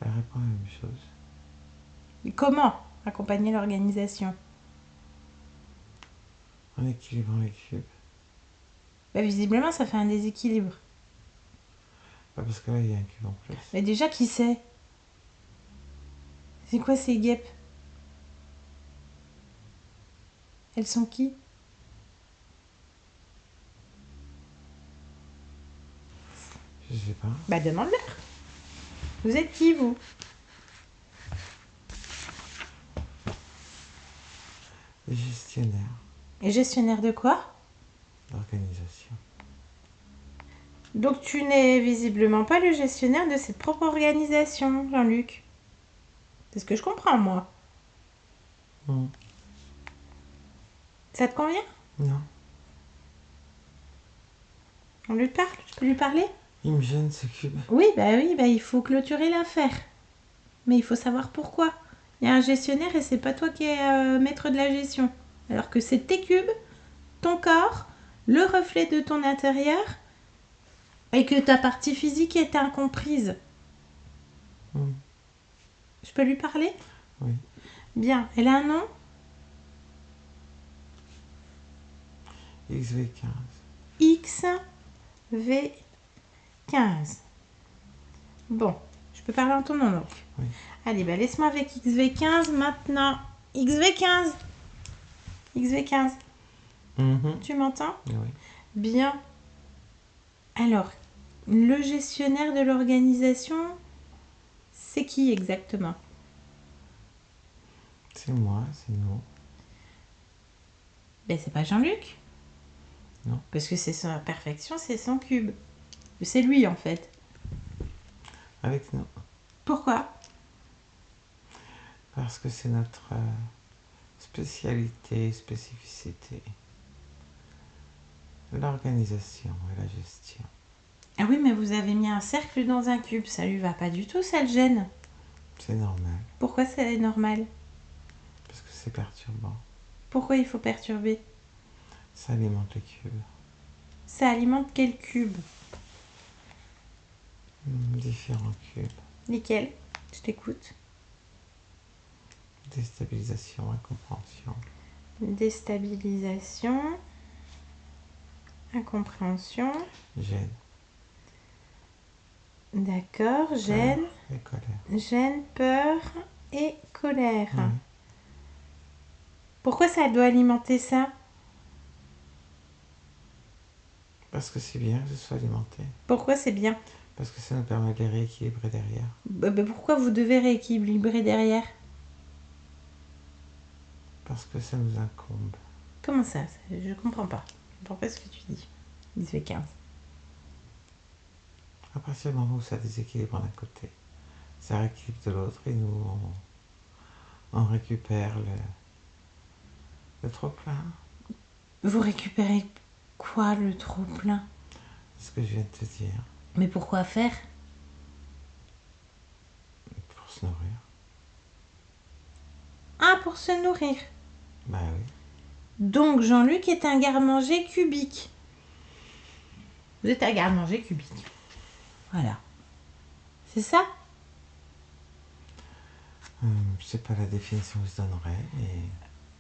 Elle répond la même chose. Comment accompagner l'organisation? En équilibrant les cubes. Bah, visiblement, ça fait un déséquilibre. Pas parce que là, il y a un cube en plus. Mais déjà, qui c'est? C'est quoi ces guêpes? Elles sont qui? Je sais pas. Bah, demande-leur. Vous êtes qui, vous? Les gestionnaires Et gestionnaire de quoi? d'organisation. Donc, tu n'es visiblement pas le gestionnaire de cette propre organisation, Jean-Luc. C'est ce que je comprends, moi. Hmm. Ça te convient? Non. On lui parle? Je peux lui parler? Il me gêne ce cube. Oui, il faut clôturer l'affaire. Mais il faut savoir pourquoi. Il y a un gestionnaire et c'est pas toi qui es maître de la gestion. Alors que c'est tes cubes, ton corps, le reflet de ton intérieur et que ta partie physique est incomprise. Hmm. Je peux lui parler? Oui. Bien. Elle a un nom? XV15. XV15. Bon, je peux parler en ton nom donc. Oui. Allez, bah laisse-moi avec XV15 maintenant. XV15. XV15. Mhm. Tu m'entends? Oui. Bien. Alors, le gestionnaire de l'organisation, c'est qui exactement? C'est moi, c'est nous. Ben, c'est pas Jean-Luc. Non. Parce que c'est sa perfection, c'est son cube. C'est lui en fait. Avec nous. Pourquoi? Parce que c'est notre spécialité, spécificité. L'organisation et la gestion. Ah oui, mais vous avez mis un cercle dans un cube. Ça lui va pas du tout, ça le gêne. C'est normal. Pourquoi c'est normal? Parce que c'est perturbant. Pourquoi il faut perturber? Ça alimente les cubes. Ça alimente quel cube? Différents cubes. Lesquels? Je t'écoute. Déstabilisation, incompréhension. Déstabilisation. Incompréhension. Gêne. D'accord. Gêne. Et colère. Gêne, peur et colère. Oui. Pourquoi ça doit alimenter ça? Parce que c'est bien que ce soit alimenté. Pourquoi c'est bien? Parce que ça nous permet de les rééquilibrer derrière. Pourquoi vous devez rééquilibrer derrière? Parce que ça nous incombe. Comment ça? Je comprends pas. Je comprends pas ce que tu dis. 18-15. À partir du moment où ça déséquilibre d'un côté, ça rééquilibre de l'autre et nous, on récupère le trop-plein. Vous récupérez quoi, le trop-plein? C'est ce que je viens de te dire. Mais pourquoi faire? Pour se nourrir. Ah, pour se nourrir. Bah oui. Donc Jean-Luc est un garde-manger cubique. Vous êtes un garde-manger cubique. Voilà. C'est ça? Je sais pas la définition que je donnerais, mais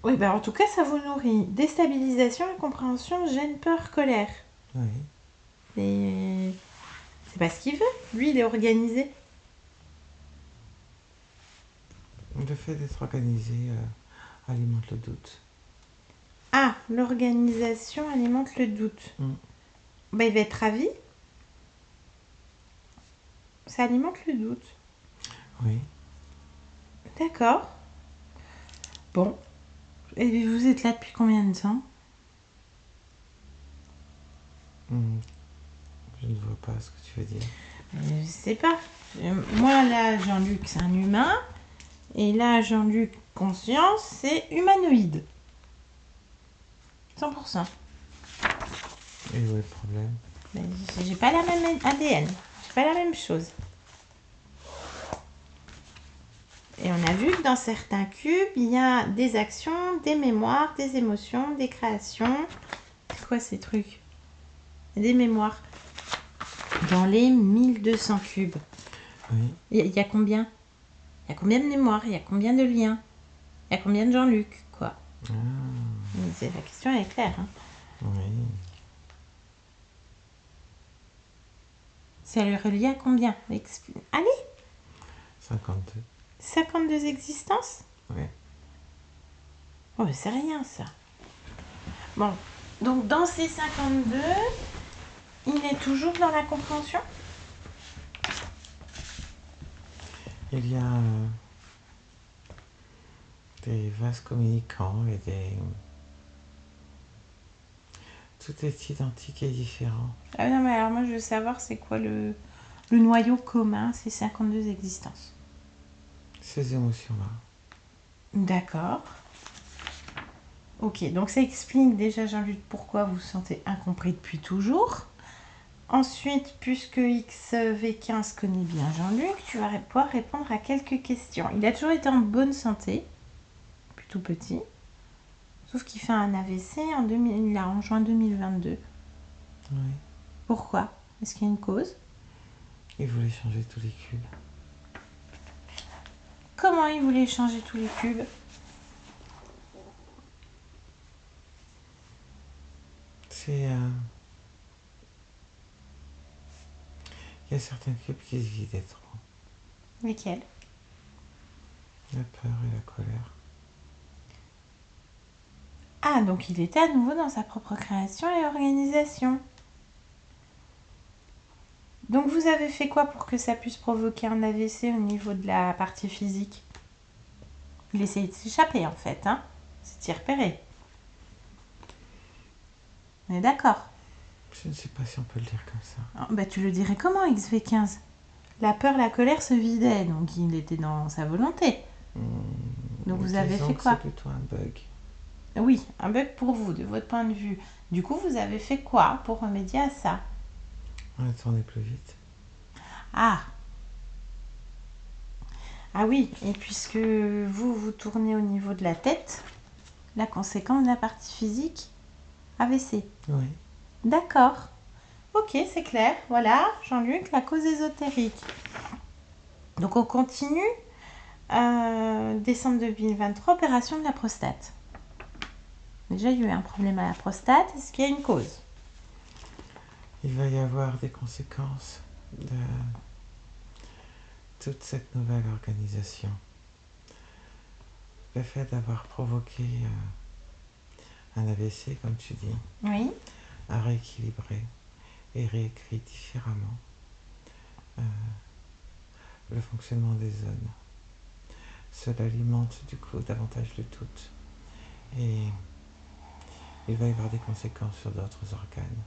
Oui, bah en tout cas, ça vous nourrit. Déstabilisation, incompréhension, gêne, peur, colère. oui. Et c'est pas ce qu'il veut. Lui, il est organisé. Le fait d'être organisé alimente le doute. Ah, l'organisation alimente le doute. Bah, il va être ravi. Ça alimente le doute. Oui. D'accord. Bon. Et vous êtes là depuis combien de temps? Je ne vois pas ce que tu veux dire. Je sais pas. Moi, là, Jean-Luc, c'est un humain. Et là, Jean-Luc, conscience, c'est humanoïde. 100%. Et où est le problème? Mais j'ai pas la même ADN. J'ai pas la même chose. Et on a vu que dans certains cubes, il y a des actions, des mémoires, des émotions, des créations. C'est quoi ces trucs? Des mémoires. Dans les 1200 cubes. Oui. Il y a combien? Il y a combien de mémoires? Il y a combien de liens? Il y a combien de Jean-Luc? Quoi? La question elle est claire. Hein. Oui. C'est relié à combien? Allez, 52. 52 existences? Oui. Oh, mais c'est rien ça. Bon, donc dans ces 52, il est toujours dans la compréhension? Il y a des vases communicants et des... Tout est identique et différent. Ah non, mais alors moi je veux savoir c'est quoi le noyau commun, ces 52 existences. Ces émotions-là. D'accord. Ok, donc ça explique déjà, Jean-Luc, pourquoi vous vous sentez incompris depuis toujours. Ensuite, puisque XV15 connaît bien Jean-Luc, tu vas pouvoir répondre à quelques questions. Il a toujours été en bonne santé, plutôt petit, sauf qu'il fait un AVC en juin 2022. Oui. Pourquoi? Est-ce qu'il y a une cause? Il voulait changer tous les cubes. Comment il voulait changer tous les cubes? C'est... Il y a certains cubes qui se vidaient trop. Lesquels? La peur et la colère. Ah, donc il était à nouveau dans sa propre création et organisation. Donc vous avez fait quoi pour que ça puisse provoquer un AVC au niveau de la partie physique? Il essayait de s'échapper en fait, hein? C'est y repérer. On est d'accord? Je ne sais pas si on peut le dire comme ça. Ah, bah, tu le dirais comment, XV15? La peur, la colère se vidaient, donc il était dans sa volonté. Donc vous avez Disons fait que quoi? c'est plutôt un bug. Oui, un bug pour vous, de votre point de vue. Du coup, vous avez fait quoi pour remédier à ça? On a tourné plus vite. Ah! Ah oui, et puisque vous tournez au niveau de la tête, la conséquence de la partie physique, AVC. Oui. D'accord. Ok, c'est clair. Voilà, Jean-Luc, la cause ésotérique. Donc on continue. Décembre 2023, opération de la prostate. Déjà, il y a eu un problème à la prostate. Est-ce qu'il y a une cause? Il va y avoir des conséquences de toute cette nouvelle organisation. Le fait d'avoir provoqué un AVC, comme tu dis, Oui. a rééquilibré et réécrit différemment le fonctionnement des zones. Cela alimente du coup davantage le doute et il va y avoir des conséquences sur d'autres organes.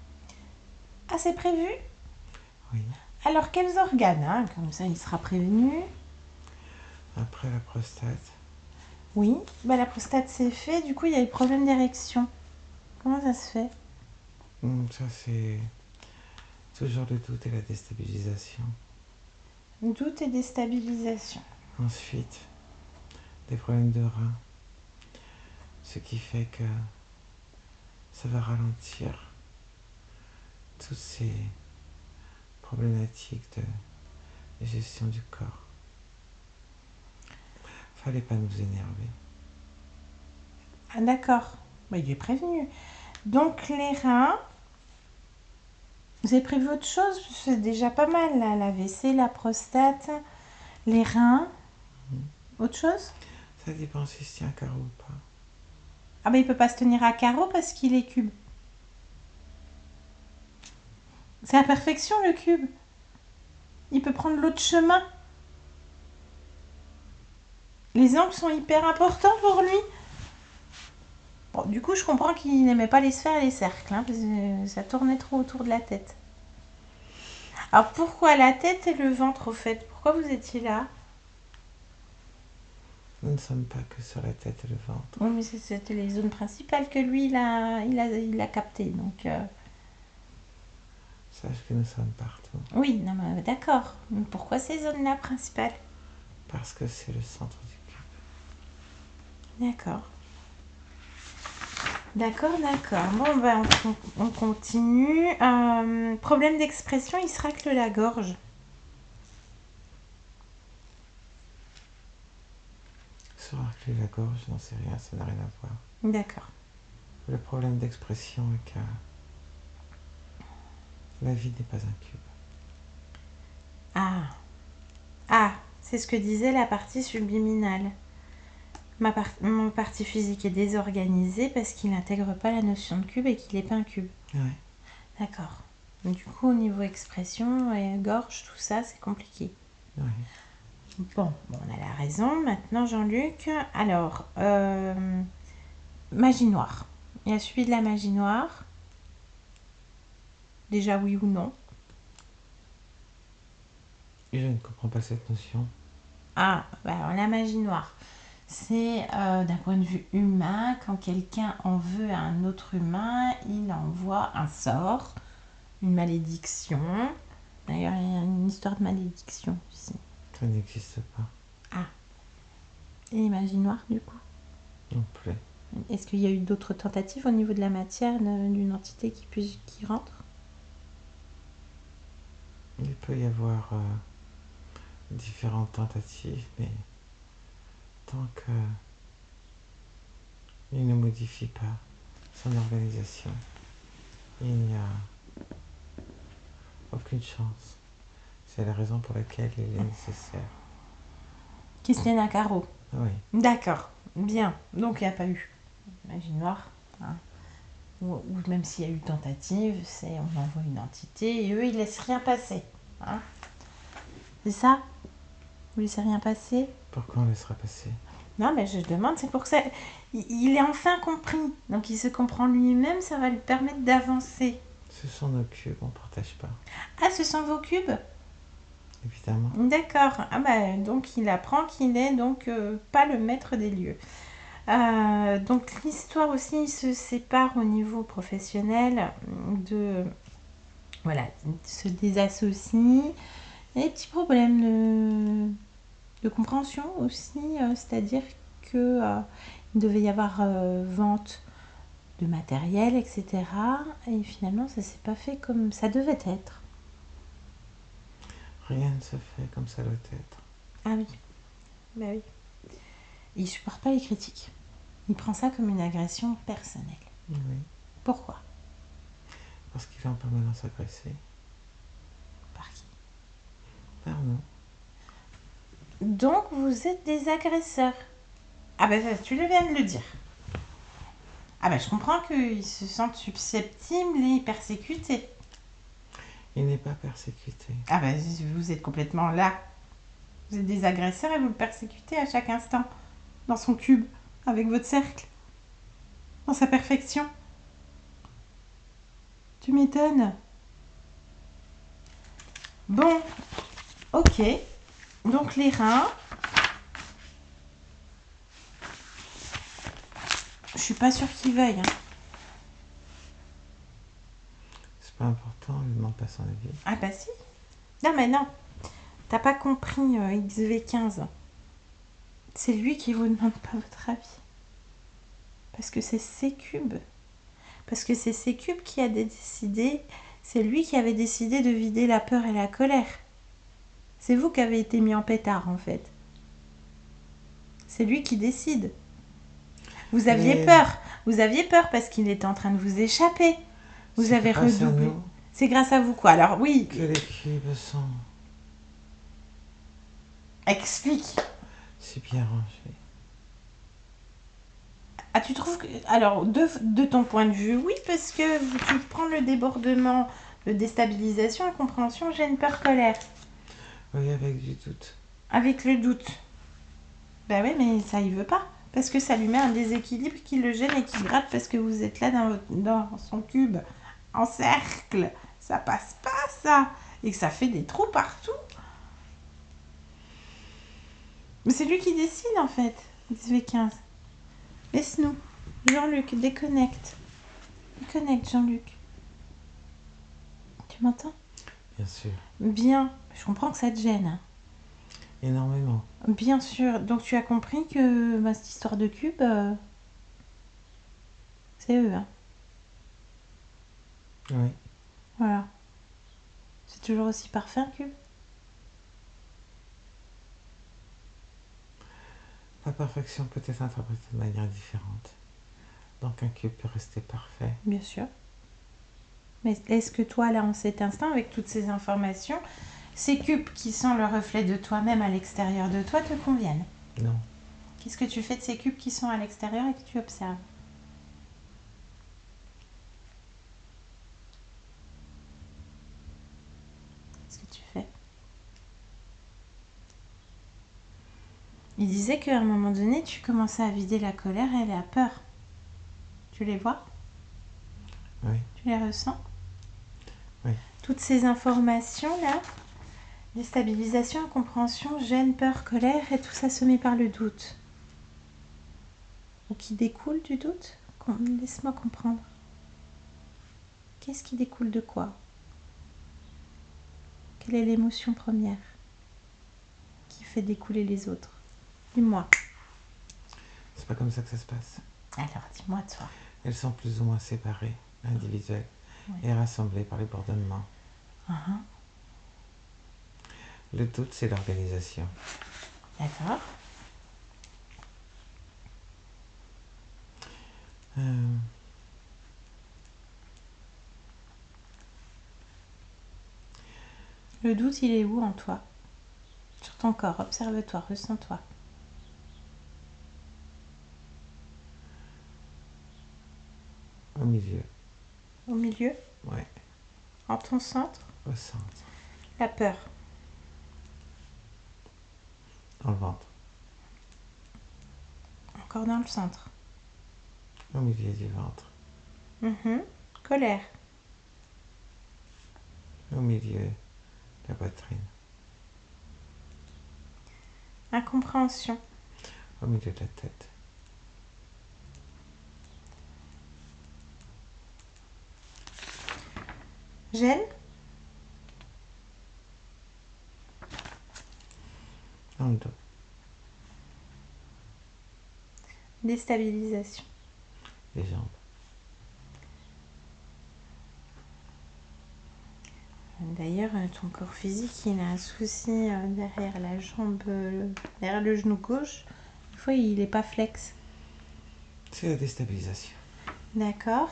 Ah, c'est prévu? Oui. Alors, quels organes, hein? Comme ça, il sera prévenu. Après la prostate, Oui. Bah, la prostate, c'est fait. Du coup, il y a le problème d'érection. Comment ça se fait? ça c'est toujours le doute et la déstabilisation. Doute et déstabilisation. Ensuite, des problèmes de rein, ce qui fait que ça va ralentir toutes ces problématiques de gestion du corps. Fallait pas nous énerver. Ah, d'accord. Bah, il est prévenu. Donc, les reins. Vous avez prévu autre chose? C'est déjà pas mal, là. La WC, la prostate, les reins. Autre chose? Ça dépend si se tient carreau ou pas. Ah, bah, il peut pas se tenir à carreau parce qu'il est cube. C'est la perfection, le cube. Il peut prendre l'autre chemin. Les angles sont hyper importants pour lui. Bon, du coup, je comprends qu'il n'aimait pas les sphères et les cercles, hein, parce que ça tournait trop autour de la tête. Alors, pourquoi la tête et le ventre, au fait? Pourquoi vous étiez là? Nous ne sommes pas que sur la tête et le ventre. Oui, mais c'était les zones principales que lui, il a captées. Donc, Sache que nous sommes partout. oui, non, mais d'accord. Mais pourquoi ces zones-là principales? Parce que c'est le centre du cube. D'accord. D'accord, d'accord. Bon, ben, on continue. Problème d'expression, il se racle la gorge. Se racler la gorge, j'en sais rien, ça n'a rien à voir. D'accord. Le problème d'expression est que la vie n'est pas un cube. Ah. Ah, c'est ce que disait la partie subliminale. Mon partie physique est désorganisée parce qu'il n'intègre pas la notion de cube et qu'il n'est pas un cube. Ouais. D'accord. Du coup, au niveau expression et gorge, tout ça, c'est compliqué. Ouais. Bon, on a la raison. Maintenant, Jean-Luc. Alors, magie noire. Il a suivi de la magie noire. Déjà, oui ou non? Et je ne comprends pas cette notion. Ah, bah alors la magie noire, c'est d'un point de vue humain, quand quelqu'un en veut à un autre humain, il envoie un sort, une malédiction. D'ailleurs, il y a une histoire de malédiction ici. Ça n'existe pas. Et les magies noires, du coup? Non plus. Est-ce qu'il y a eu d'autres tentatives au niveau de la matière d'une entité qui rentre? Il peut y avoir différentes tentatives, mais tant que il ne modifie pas son organisation, il n'y a aucune chance. C'est la raison pour laquelle il est nécessaire. Qui se tiennent à carreau. Oui. D'accord, bien. Donc il n'y a pas eu magie noire. Hein. Ou même s'il y a eu tentative, c'est on envoie une entité et eux ils laissent rien passer. Hein. C'est ça? Vous laissez rien passer? Pourquoi on laissera passer? Non, mais je demande, c'est pour ça. Il est enfin compris. Donc il se comprend lui-même, ça va lui permettre d'avancer. Ce sont nos cubes, on ne partage pas. Ah, ce sont vos cubes? Évidemment. D'accord. Ah bah, donc il apprend qu'il est donc pas le maître des lieux. Donc l'histoire aussi se sépare au niveau professionnel de... Voilà, se désassocie. Il y a des petits problèmes de compréhension aussi, c'est-à-dire que il devait y avoir vente de matériel, etc. Et finalement, ça s'est pas fait comme ça devait être. Rien ne se fait comme ça doit être. Ah oui, bah oui. Il supporte pas les critiques. Il prend ça comme une agression personnelle. Oui. Pourquoi? Parce qu'il est en permanence agressé. Par qui? Par nous. Donc vous êtes des agresseurs. Ah ben ça, tu viens de le dire. Ah ben je comprends qu'ils se sentent susceptibles et persécutés. Il n'est pas persécuté. Ah ben vous êtes complètement là. Vous êtes des agresseurs et vous le persécutez à chaque instant. Dans son cube, avec votre cercle. Dans sa perfection. Tu m'étonnes. Bon, ok. Donc les reins. Je suis pas sûre qu'il veuille. Hein. C'est pas important, il ne demande pas son avis. Ah bah si. Non mais non. T'as pas compris XV15. C'est lui qui vous demande pas votre avis. Parce que c'est ses cubes. Parce que c'est ses cubes qui a décidé. C'est lui qui avait décidé de vider la peur et la colère. C'est vous qui avez été mis en pétard en fait. C'est lui qui décide. Vous aviez Mais- peur. Vous aviez peur parce qu'il était en train de vous échapper. Vous C'est avez grâce à redoublé. nous C'est grâce à vous quoi? Alors oui, que les cubes sont explique. si bien rangés. Ah, tu trouves que... Alors, de ton point de vue, oui, parce que tu prends le débordement, le déstabilisation, incompréhension, gêne, peur, colère. Oui, avec du doute. Avec le doute. Ben oui, mais ça, il veut pas. Parce que ça lui met un déséquilibre qui le gêne et qui gratte parce que vous êtes là dans son cube, en cercle. Ça passe pas, ça. Et que ça fait des trous partout. Mais c'est lui qui décide, en fait. 18-15. Laisse-nous. Jean-Luc, déconnecte. Déconnecte, Jean-Luc. Tu m'entends? Bien sûr. Bien. Je comprends que ça te gêne. Énormément. Bien sûr. Donc tu as compris que cette histoire de cube, c'est eux. Hein. Oui. Voilà. C'est toujours aussi parfait un cube. La perfection peut être interprétée de manière différente. Donc un cube peut rester parfait. Bien sûr. Mais est-ce que toi, là, en cet instant, avec toutes ces informations, ces cubes qui sont le reflet de toi-même à l'extérieur de toi te conviennent? Non. Qu'est-ce que tu fais de ces cubes qui sont à l'extérieur et que tu observes? Qu'est-ce que tu fais? Il disait qu'à un moment donné, tu commençais à vider la colère et la peur. Tu les vois? Oui. Tu les ressens? Oui. Toutes ces informations-là, déstabilisation, incompréhension, gêne, peur, colère, et tout ça semé par le doute. Ou qui découle du doute? Laisse-moi comprendre. Qu'est-ce qui découle de quoi? Quelle est l'émotion première qui fait découler les autres? Dis-moi. C'est pas comme ça que ça se passe. Alors, dis-moi toi. Elles sont plus ou moins séparées, individuelles, Oui. et rassemblées par les bourdonnements. Uh-huh. Le doute, c'est l'organisation. D'accord. Le doute, il est où en toi? Sur ton corps, observe-toi, ressens-toi. Au milieu. Au milieu? Ouais. En ton centre? Au centre. La peur. Dans le ventre. Encore dans le centre. Au milieu du ventre. Colère. Au milieu de la poitrine. Incompréhension. Au milieu de la tête. Gêne. Dans le dos. Déstabilisation. Les jambes. D'ailleurs, ton corps physique, il a un souci derrière la jambe, derrière le genou gauche. Des fois, il n'est pas flex. C'est la déstabilisation. D'accord.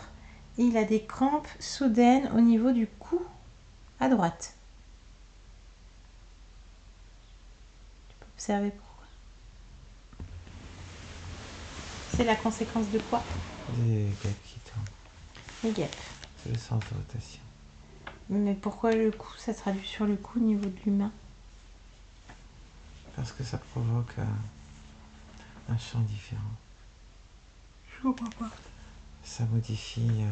Il a des crampes soudaines au niveau du cou, à droite. Tu peux observer pourquoi. C'est la conséquence de quoi? Des guêpes qui tournent. Les guêpes. C'est le sens de rotation. Mais pourquoi le cou? Ça se traduit sur le cou au niveau de l'humain. Parce que ça provoque un champ différent. Je comprends pas. Ça modifie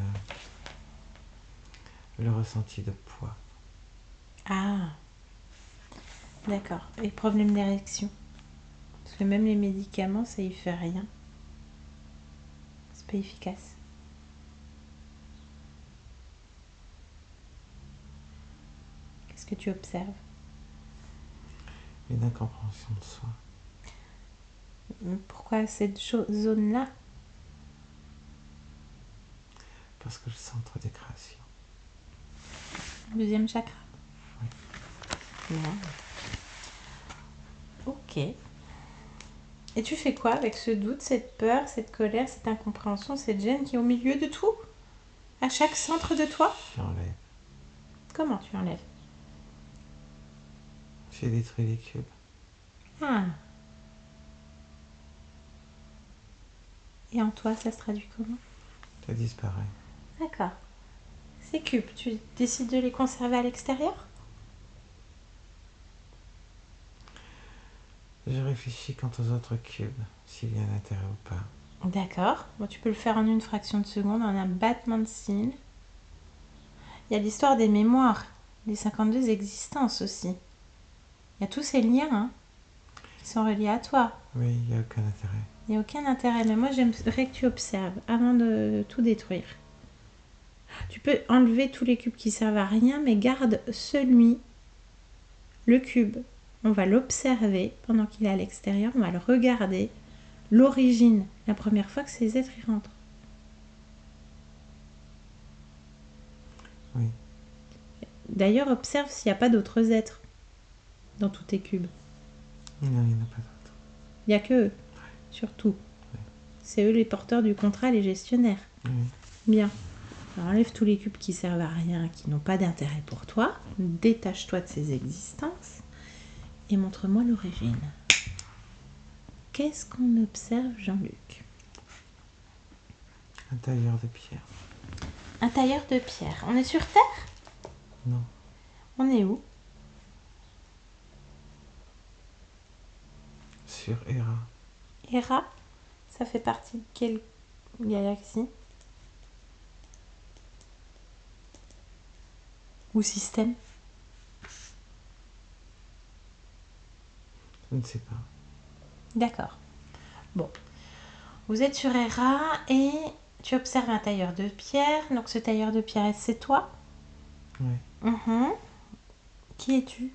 le ressenti de poids. Ah, d'accord. Et problème d'érection? Parce que même les médicaments, ça y fait rien. C'est pas efficace. Qu'est-ce que tu observes? Une incompréhension de soi. Pourquoi cette zone-là? Parce que le centre des créations. Deuxième chakra. Oui. Bien. Ok. Et tu fais quoi avec ce doute, cette peur, cette colère, cette incompréhension, cette gêne qui est au milieu de tout? À chaque centre de toi? J'enlève. Comment tu enlèves? J'ai détruit les cubes. Ah. Et en toi, ça se traduit comment? Ça disparaît. D'accord. Ces cubes, tu décides de les conserver à l'extérieur? Je réfléchis quant aux autres cubes, s'il y a un intérêt ou pas. D'accord. Bon, tu peux le faire en une fraction de seconde, en un battement de cils. Il y a l'histoire des mémoires, des 52 existences aussi. Il y a tous ces liens hein, qui sont reliés à toi. Oui, il n'y a aucun intérêt. Il n'y a aucun intérêt, mais moi j'aimerais que tu observes avant de tout détruire. Tu peux enlever tous les cubes qui servent à rien, mais garde celui, le cube. On va l'observer pendant qu'il est à l'extérieur, on va le regarder. L'origine, la première fois que ces êtres y rentrent. Oui. D'ailleurs, observe s'il n'y a pas d'autres êtres dans tous tes cubes. Non, il n'y en a pas d'autres. Il n'y a que eux, surtout. C'est eux les porteurs du contrat, les gestionnaires. Oui. Bien. Alors, enlève tous les cubes qui servent à rien, qui n'ont pas d'intérêt pour toi. Détache-toi de ces existences et montre-moi l'origine. Qu'est-ce qu'on observe, Jean-Luc? Un tailleur de pierre. Un tailleur de pierre. On est sur Terre? Non. On est où? Sur Hera. Hera? Ça fait partie de quelle galaxie? Ou système? Je ne sais pas. D'accord. Bon. Vous êtes sur Hera et tu observes un tailleur de pierre. Donc ce tailleur de pierre, c'est toi? Oui. Qui es-tu?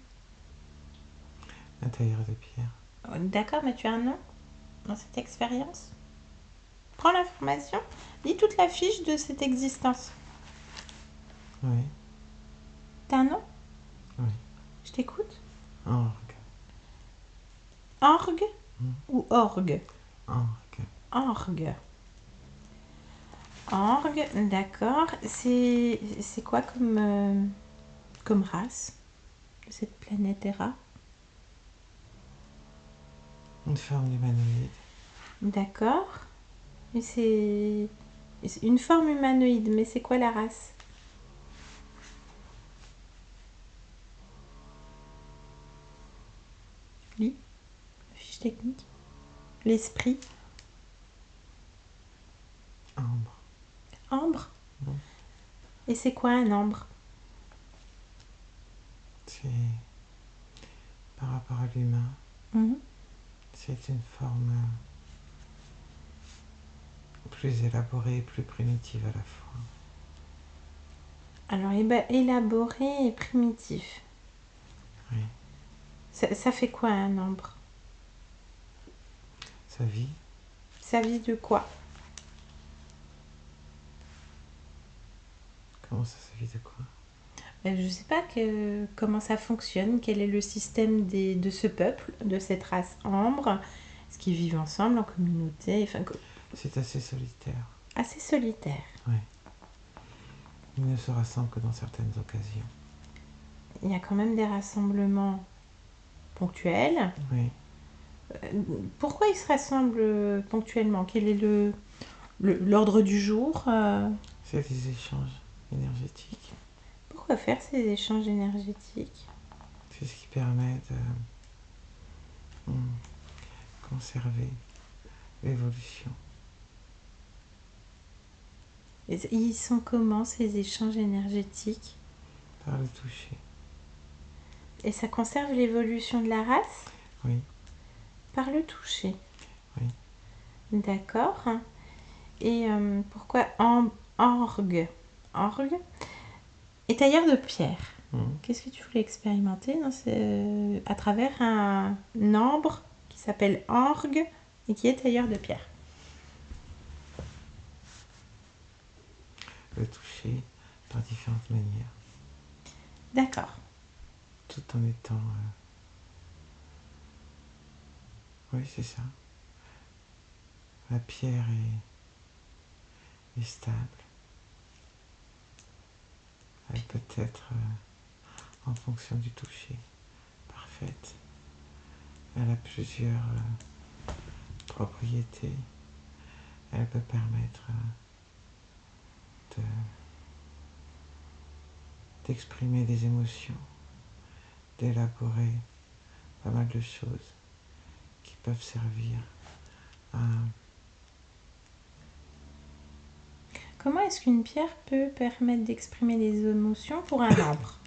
Un tailleur de pierre. D'accord, mais tu as un nom dans cette expérience? Prends l'information. Lis toute la fiche de cette existence. Oui. T'as un nom? Oui. Je t'écoute. Orgue. Orgue ou orgue? Orgue. Orgue. Orgue, d'accord. C'est quoi comme race de cette planète Hera? Une forme humanoïde. D'accord. Et c'est une forme humanoïde, mais c'est quoi la race? Lis la fiche technique. L'esprit. Ambre. Ambre. Oui. Et c'est quoi un ambre? C'est par rapport à l'humain. C'est une forme plus élaborée et plus primitive à la fois. Alors, élaboré et primitif. Oui. Ça fait quoi un ambre? Sa vie. Ça vit de quoi? Comment ça, sa vie de quoi? Je ne sais pas comment ça fonctionne, quel est le système de ce peuple, de cette race ambre. Est-ce qu'ils vivent ensemble, en communauté? C'est assez solitaire. Assez solitaire. Oui. Ils ne se rassemblent que dans certaines occasions. Il y a quand même des rassemblements ponctuels. Oui. Pourquoi ils se rassemblent ponctuellement? Quel est l'ordre du jour? C'est des échanges énergétiques. Pourquoi faire ces échanges énergétiques? C'est ce qui permet de conserver l'évolution. Et ils sont comment ces échanges énergétiques? Par le toucher. Et ça conserve l'évolution de la race? Oui. Par le toucher. Oui. D'accord. Et pourquoi orgue? Orgue et tailleur de pierre. Qu'est-ce que tu voulais expérimenter à travers un ambre qui s'appelle orgue et qui est tailleur de pierre? Le toucher par différentes manières. D'accord. Tout en étant... Oui, c'est ça. La pierre est stable. Elle peut être, en fonction du toucher, parfaite. Elle a plusieurs propriétés. Elle peut permettre d'exprimer des émotions, d'élaborer pas mal de choses qui peuvent servir à... Comment est-ce qu'une pierre peut permettre d'exprimer des émotions pour un arbre?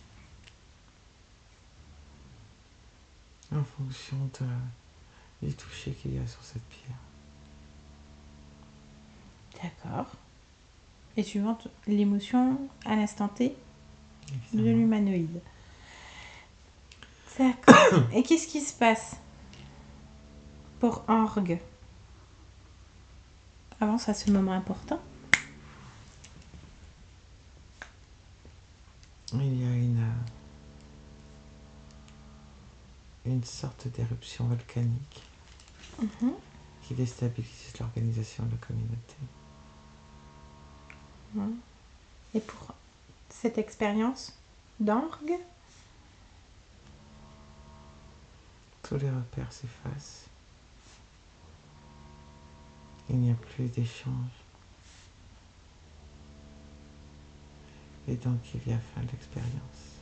en fonction du toucher qu'il y a sur cette pierre. D'accord. Et suivant l'émotion à l'instant T de Évidemment. l'humanoïde. D'accord. Et qu'est-ce qui se passe pour Orgue avance à ce moment important? Il y a une sorte d'éruption volcanique qui déstabilise l'organisation de la communauté. Et pour cette expérience d'Orgue, Tous les repères s'effacent. Il n'y a plus d'échange. Et donc il y a fin de l'expérience.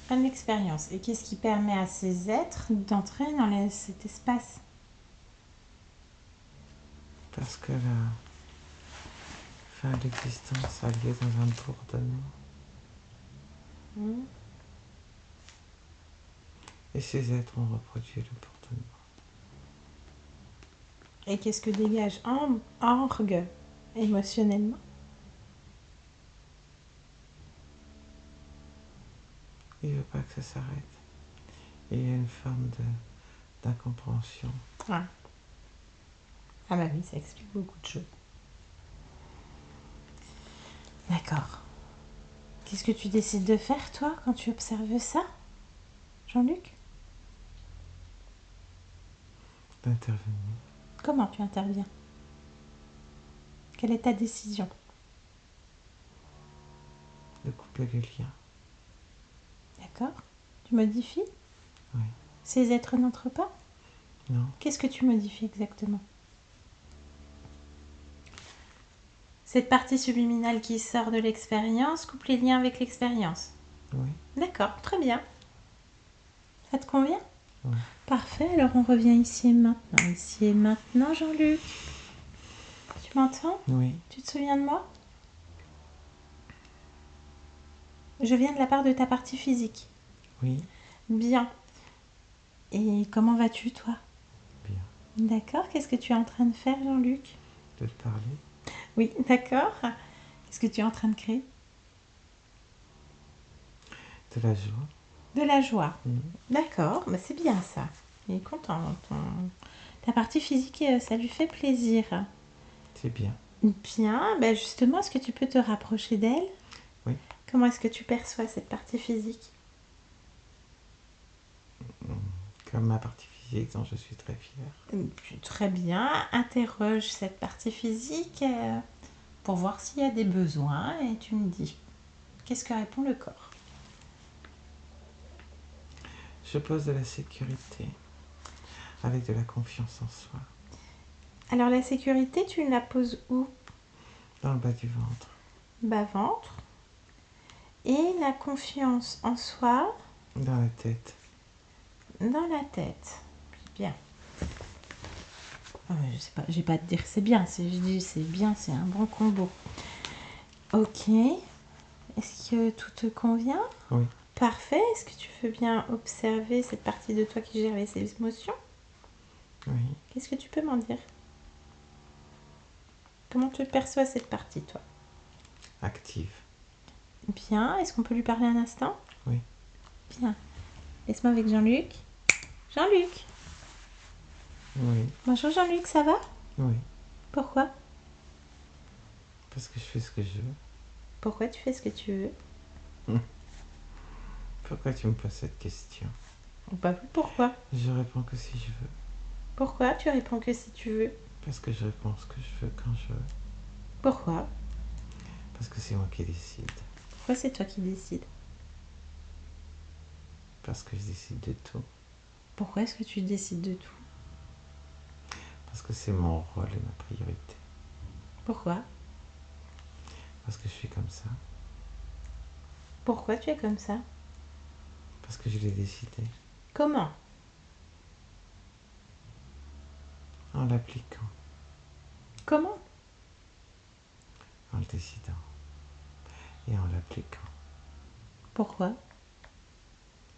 fin de l'expérience. Et qu'est-ce qui permet à ces êtres d'entrer dans cet espace? Parce que la fin de l'existence a lieu dans un bourdonnement. Et ces êtres ont reproduit le bourdonnement. Et qu'est-ce que dégage Orgue émotionnellement? Il ne veut pas que ça s'arrête. Et il y a une forme d'incompréhension. Ah bah oui, ça explique beaucoup de choses. D'accord. Qu'est-ce que tu décides de faire, toi, quand tu observes ça, Jean-Luc? D'intervenir. Comment tu interviens? Quelle est ta décision? De couper le lien. D'accord. Tu modifies? Oui. Ces êtres n'entrent pas? Non. Qu'est-ce que tu modifies exactement? Cette partie subliminale qui sort de l'expérience coupe les liens avec l'expérience. Oui. D'accord, très bien. Ça te convient? Oui. Parfait, alors on revient ici et maintenant. Ici et maintenant, Jean-Luc. Tu m'entends? Oui. Tu te souviens de moi? Je viens de la part de ta partie physique. Oui. Bien. Et comment vas-tu, toi? Bien. D'accord, qu'est-ce que tu es en train de faire, Jean-Luc? De te parler. Oui, d'accord. Qu'est-ce que tu es en train de créer? De la joie. De la joie. Mhm. D'accord, bah c'est bien ça. Il est content. Ta partie physique, ça lui fait plaisir. C'est bien. Bien, bah justement, est-ce que tu peux te rapprocher d'elle? Oui. Comment est-ce que tu perçois cette partie physique? Comme ma partie physique dont je suis très fière. Très bien, interroge cette partie physique pour voir s'il y a des besoins et tu me dis. Qu'est-ce que répond le corps? Je pose de la sécurité avec de la confiance en soi. Alors la sécurité, tu la poses où? Dans le bas du ventre. Bas-ventre. Et la confiance en soi? Dans la tête. Dans la tête. Bien. Je sais pas, j'ai pas à te dire c'est bien. Si je dis c'est bien, c'est un bon combo. Ok. Est-ce que tout te convient? Oui. Parfait. Est-ce que tu veux bien observer cette partie de toi qui gère les émotions? Oui. Qu'est-ce que tu peux m'en dire? Comment tu perçois cette partie, toi? Active. Bien. Est-ce qu'on peut lui parler un instant? Oui. Bien. Laisse-moi avec Jean-Luc. Jean-Luc. Oui. Bonjour Jean-Luc, ça va? Oui. Pourquoi? Parce que je fais ce que je veux. Pourquoi tu fais ce que tu veux? Pourquoi tu me poses cette question? Bah oui, pourquoi? Je réponds que si je veux. Pourquoi tu réponds que si tu veux? Parce que je réponds ce que je veux quand je veux. Pourquoi? Parce que c'est moi qui décide. Pourquoi c'est toi qui décides? Parce que je décide de tout. Pourquoi est-ce que tu décides de tout? Parce que c'est mon rôle et ma priorité. Pourquoi? Parce que je suis comme ça. Pourquoi tu es comme ça? Parce que je l'ai décidé. Comment? En l'appliquant. Comment? En le décidant. Et en l'appliquant. Pourquoi?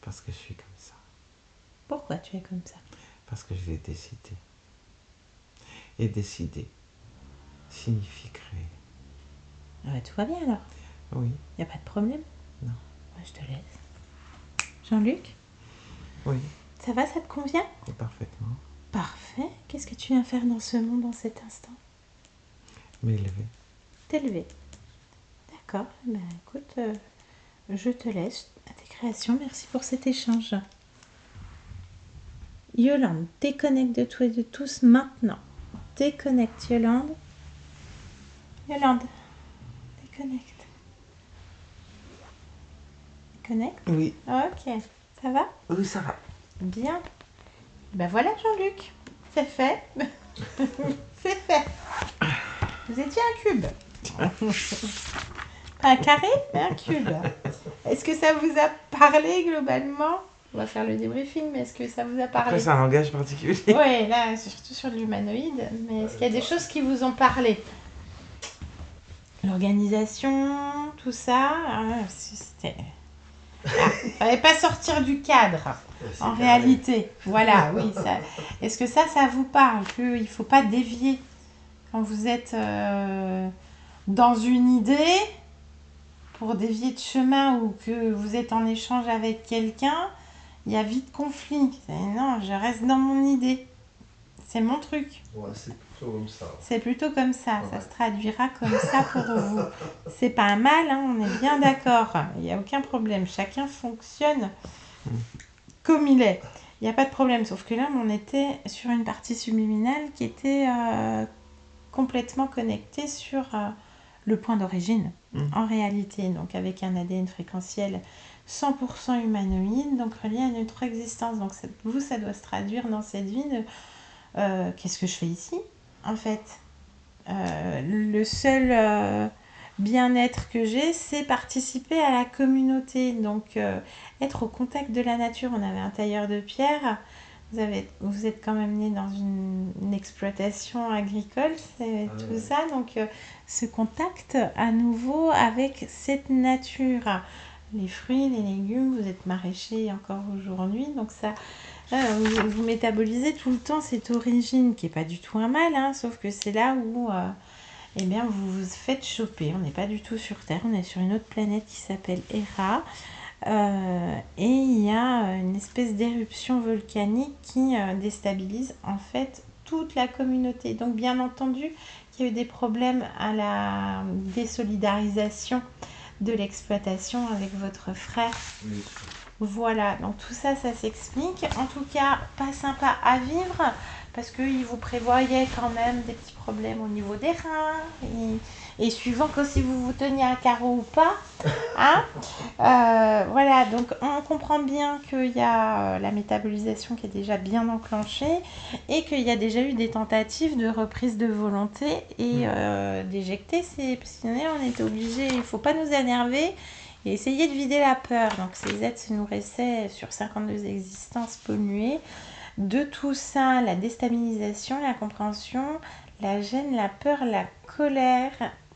Parce que je suis comme ça. Pourquoi tu es comme ça? Parce que je l'ai décidé. Et décider signifie créer. Ah bah, tout va bien alors. Oui. Y a pas de problème? Non. Ouais, je te laisse. Jean-Luc, Oui. ça va, ça te convient? Et parfaitement. Parfait. Qu'est-ce que tu viens faire dans ce monde en cet instant? M'élever. T'élever. D'accord. Ben écoute, je te laisse à tes créations. Merci pour cet échange. Yolande, déconnecte de tout et de tous maintenant. Déconnecte, Yolande. Yolande, déconnecte. Déconnecte? Oui. Ok. Ça va? Oui, ça va. Bien. Ben voilà, Jean-Luc. C'est fait. C'est fait. Vous étiez un cube. Pas un carré, mais un cube. Est-ce que ça vous a parlé globalement? On va faire le débriefing, mais est-ce que ça vous a parlé? Après, c'est un langage particulier. Oui, là, c'est surtout sur l'humanoïde. Mais est-ce qu'il y a des choses qui vous ont parlé? L'organisation, tout ça. C'était... fallait pas sortir du cadre. En réalité, voilà, oui. Ça... Est-ce que ça vous parle? Qu'il ne faut pas dévier quand vous êtes dans une idée pour dévier de chemin ou que vous êtes en échange avec quelqu'un, il y a vite conflit. Non, je reste dans mon idée. C'est mon truc. Ouais, c'est plutôt comme ça. C'est plutôt comme ça. Ouais. Ça se traduira comme ça pour vous. C'est pas un mal, hein, on est bien d'accord. Il n'y a aucun problème. Chacun fonctionne comme il est. Il n'y a pas de problème. Sauf que là, on était sur une partie subliminale qui était complètement connectée sur le point d'origine, en réalité. Donc avec un ADN fréquentiel 100% humanoïde, donc relié à notre existence. Donc vous, ça doit se traduire dans cette vie de qu'est-ce que je fais ici, en fait. Le seul bien-être que j'ai, c'est participer à la communauté. Donc, être au contact de la nature. On avait un tailleur de pierre. Vous êtes quand même né dans une exploitation agricole, c'est tout ça. Donc, ce contact à nouveau avec cette nature. Les fruits, les légumes, vous êtes maraîcher encore aujourd'hui. Donc, ça... vous métabolisez tout le temps cette origine qui n'est pas du tout un mal, hein, sauf que c'est là où eh bien, vous vous faites choper. On n'est pas du tout sur Terre, on est sur une autre planète qui s'appelle Hera. Et il y a une espèce d'éruption volcanique qui déstabilise en fait toute la communauté. Donc bien entendu, il y a eu des problèmes à la désolidarisation de l'exploitation avec votre frère. Oui. Voilà, donc tout ça, ça s'explique. En tout cas, pas sympa à vivre parce qu'il vous prévoyait quand même des petits problèmes au niveau des reins et suivant que si vous vous teniez à carreau ou pas. Hein, voilà, donc on comprend bien qu'il y a la métabolisation qui est déjà bien enclenchée et qu'il y a déjà eu des tentatives de reprise de volonté et d'éjecter ces... Parce qu'on était obligé, il ne faut pas nous énerver. Et essayer de vider la peur. Donc ces êtres se nourrissaient sur 52 existences polluées. De tout ça, la déstabilisation, la compréhension, la gêne, la peur, la colère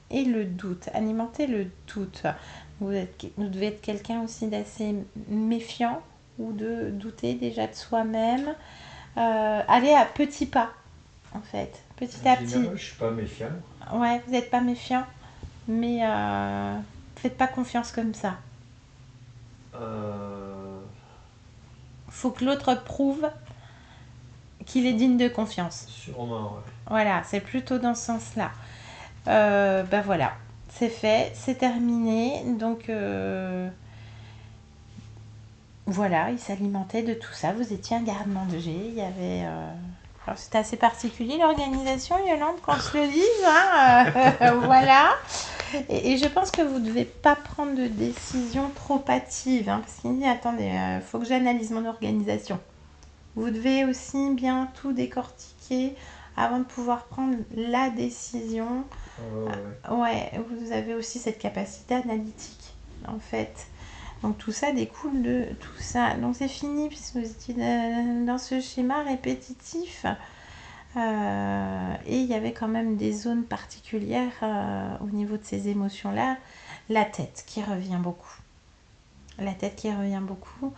et le doute. Alimenter le doute. Vous devez être quelqu'un aussi d'assez méfiant ou de douter déjà de soi-même. Aller à petits pas, en fait. Petit à petit. Je ne suis pas méfiant. Ouais, vous n'êtes pas méfiant. Mais... faites pas confiance comme ça. Faut que l'autre prouve qu'il est digne de confiance. Sûrement, ouais. Voilà, c'est plutôt dans ce sens-là. Ben voilà, c'est fait, c'est terminé. Donc voilà, il s'alimentait de tout ça. Vous étiez un garde-manger. Il y avait Alors, c'est assez particulier l'organisation, Yolande, qu'on se le dise. Hein, voilà. Et je pense que vous ne devez pas prendre de décision trop hâtive. Hein, parce qu'il dit, attendez, faut que j'analyse mon organisation. Vous devez aussi bien tout décortiquer avant de pouvoir prendre la décision. Ouais, vous avez aussi cette capacité analytique, en fait. Donc tout ça découle de tout ça. Donc c'est fini puisque vous étiez dans ce schéma répétitif. Et il y avait quand même des zones particulières au niveau de ces émotions-là. La tête qui revient beaucoup. La tête qui revient beaucoup.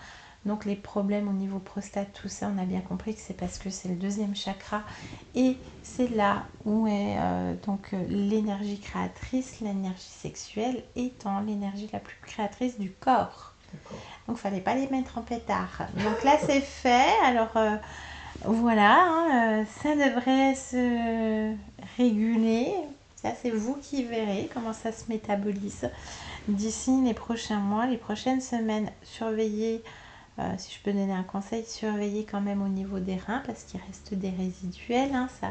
Donc les problèmes au niveau prostate, tout ça, on a bien compris que c'est parce que c'est le deuxième chakra. Et c'est là où est l'énergie créatrice, l'énergie sexuelle étant l'énergie la plus créatrice du corps. D'accord. Donc il ne fallait pas les mettre en pétard. Donc là c'est fait. Alors voilà, ça devrait se réguler. Ça c'est vous qui verrez comment ça se métabolise. D'ici les prochains mois, les prochaines semaines, surveillez. Si je peux donner un conseil, surveillez quand même au niveau des reins parce qu'il reste des résiduels. Hein, ça,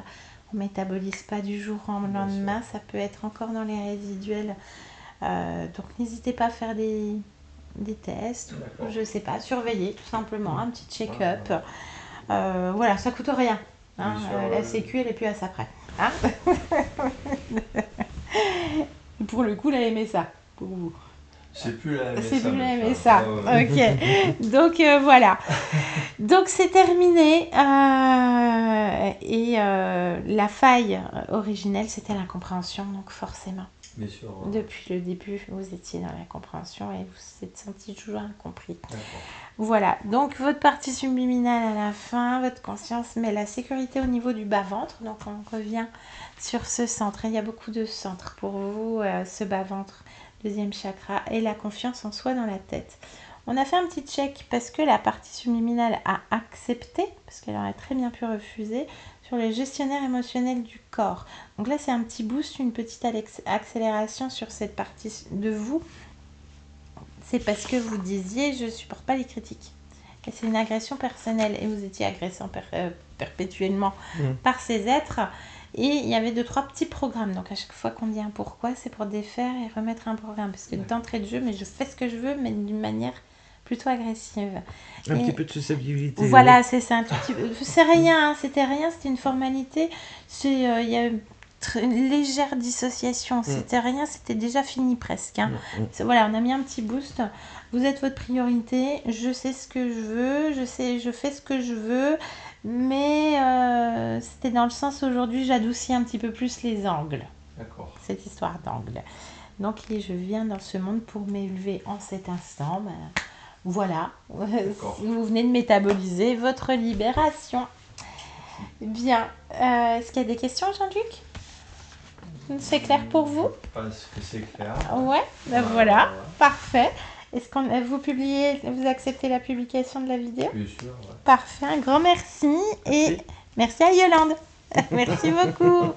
on ne métabolise pas du jour au lendemain. Ça peut être encore dans les résiduels. Donc n'hésitez pas à faire des tests. Ou, je ne sais pas, surveiller tout simplement. Un petit check-up. Voilà, ça ne coûte rien. Hein, la sécu, elle n'est plus à ça près. Hein. Pour le coup, elle a aimé ça. Pour vous. C'est plus la MSA. C'est plus la MSA. Ok. Donc voilà. Donc c'est terminé. La faille originelle, c'était l'incompréhension. Donc forcément. Bien sûr. Depuis le début, vous étiez dans l'incompréhension et vous vous êtes senti toujours incompris. D'accord. Voilà. Donc votre partie subliminale à la fin, votre conscience, mais la sécurité au niveau du bas-ventre. Donc on revient sur ce centre. Il y a beaucoup de centres pour vous, ce bas-ventre. Deuxième chakra et la confiance en soi dans la tête. On a fait un petit check parce que la partie subliminale a accepté, parce qu'elle aurait très bien pu refuser, sur le gestionnaire émotionnel du corps. Donc là, c'est un petit boost, une petite accélération sur cette partie de vous. C'est parce que vous disiez, je ne supporte pas les critiques. Et c'est une agression personnelle. Et vous étiez agressant perpétuellement par ces êtres. Et il y avait 2-3 petits programmes. Donc à chaque fois qu'on dit un pourquoi, c'est pour défaire et remettre un programme. Parce que d'entrée de jeu, mais je fais ce que je veux, mais d'une manière plutôt agressive. Un petit peu de susceptibilité. Voilà, c'est ça. Un tout petit peu. C'est rien, hein, c'était une formalité. Il y a une légère dissociation. C'était rien, c'était déjà fini presque. Hein. Voilà, on a mis un petit boost. Vous êtes votre priorité. Je sais ce que je veux. Je fais ce que je veux. Mais c'était dans le sens aujourd'hui, j'adoucis un petit peu plus les angles. D'accord. Cette histoire d'angle. Donc, je viens dans ce monde pour m'élever en cet instant. Ben, voilà. Vous venez de métaboliser votre libération. Bien. Est-ce qu'il y a des questions, Jean-Luc ? C'est clair pour vous ? Je pense que c'est clair. Ouais, ben voilà. Parfait. Est-ce qu'on vous acceptez la publication de la vidéo ? Bien sûr, ouais. Parfait, un grand merci. Et merci à Yolande. Merci beaucoup.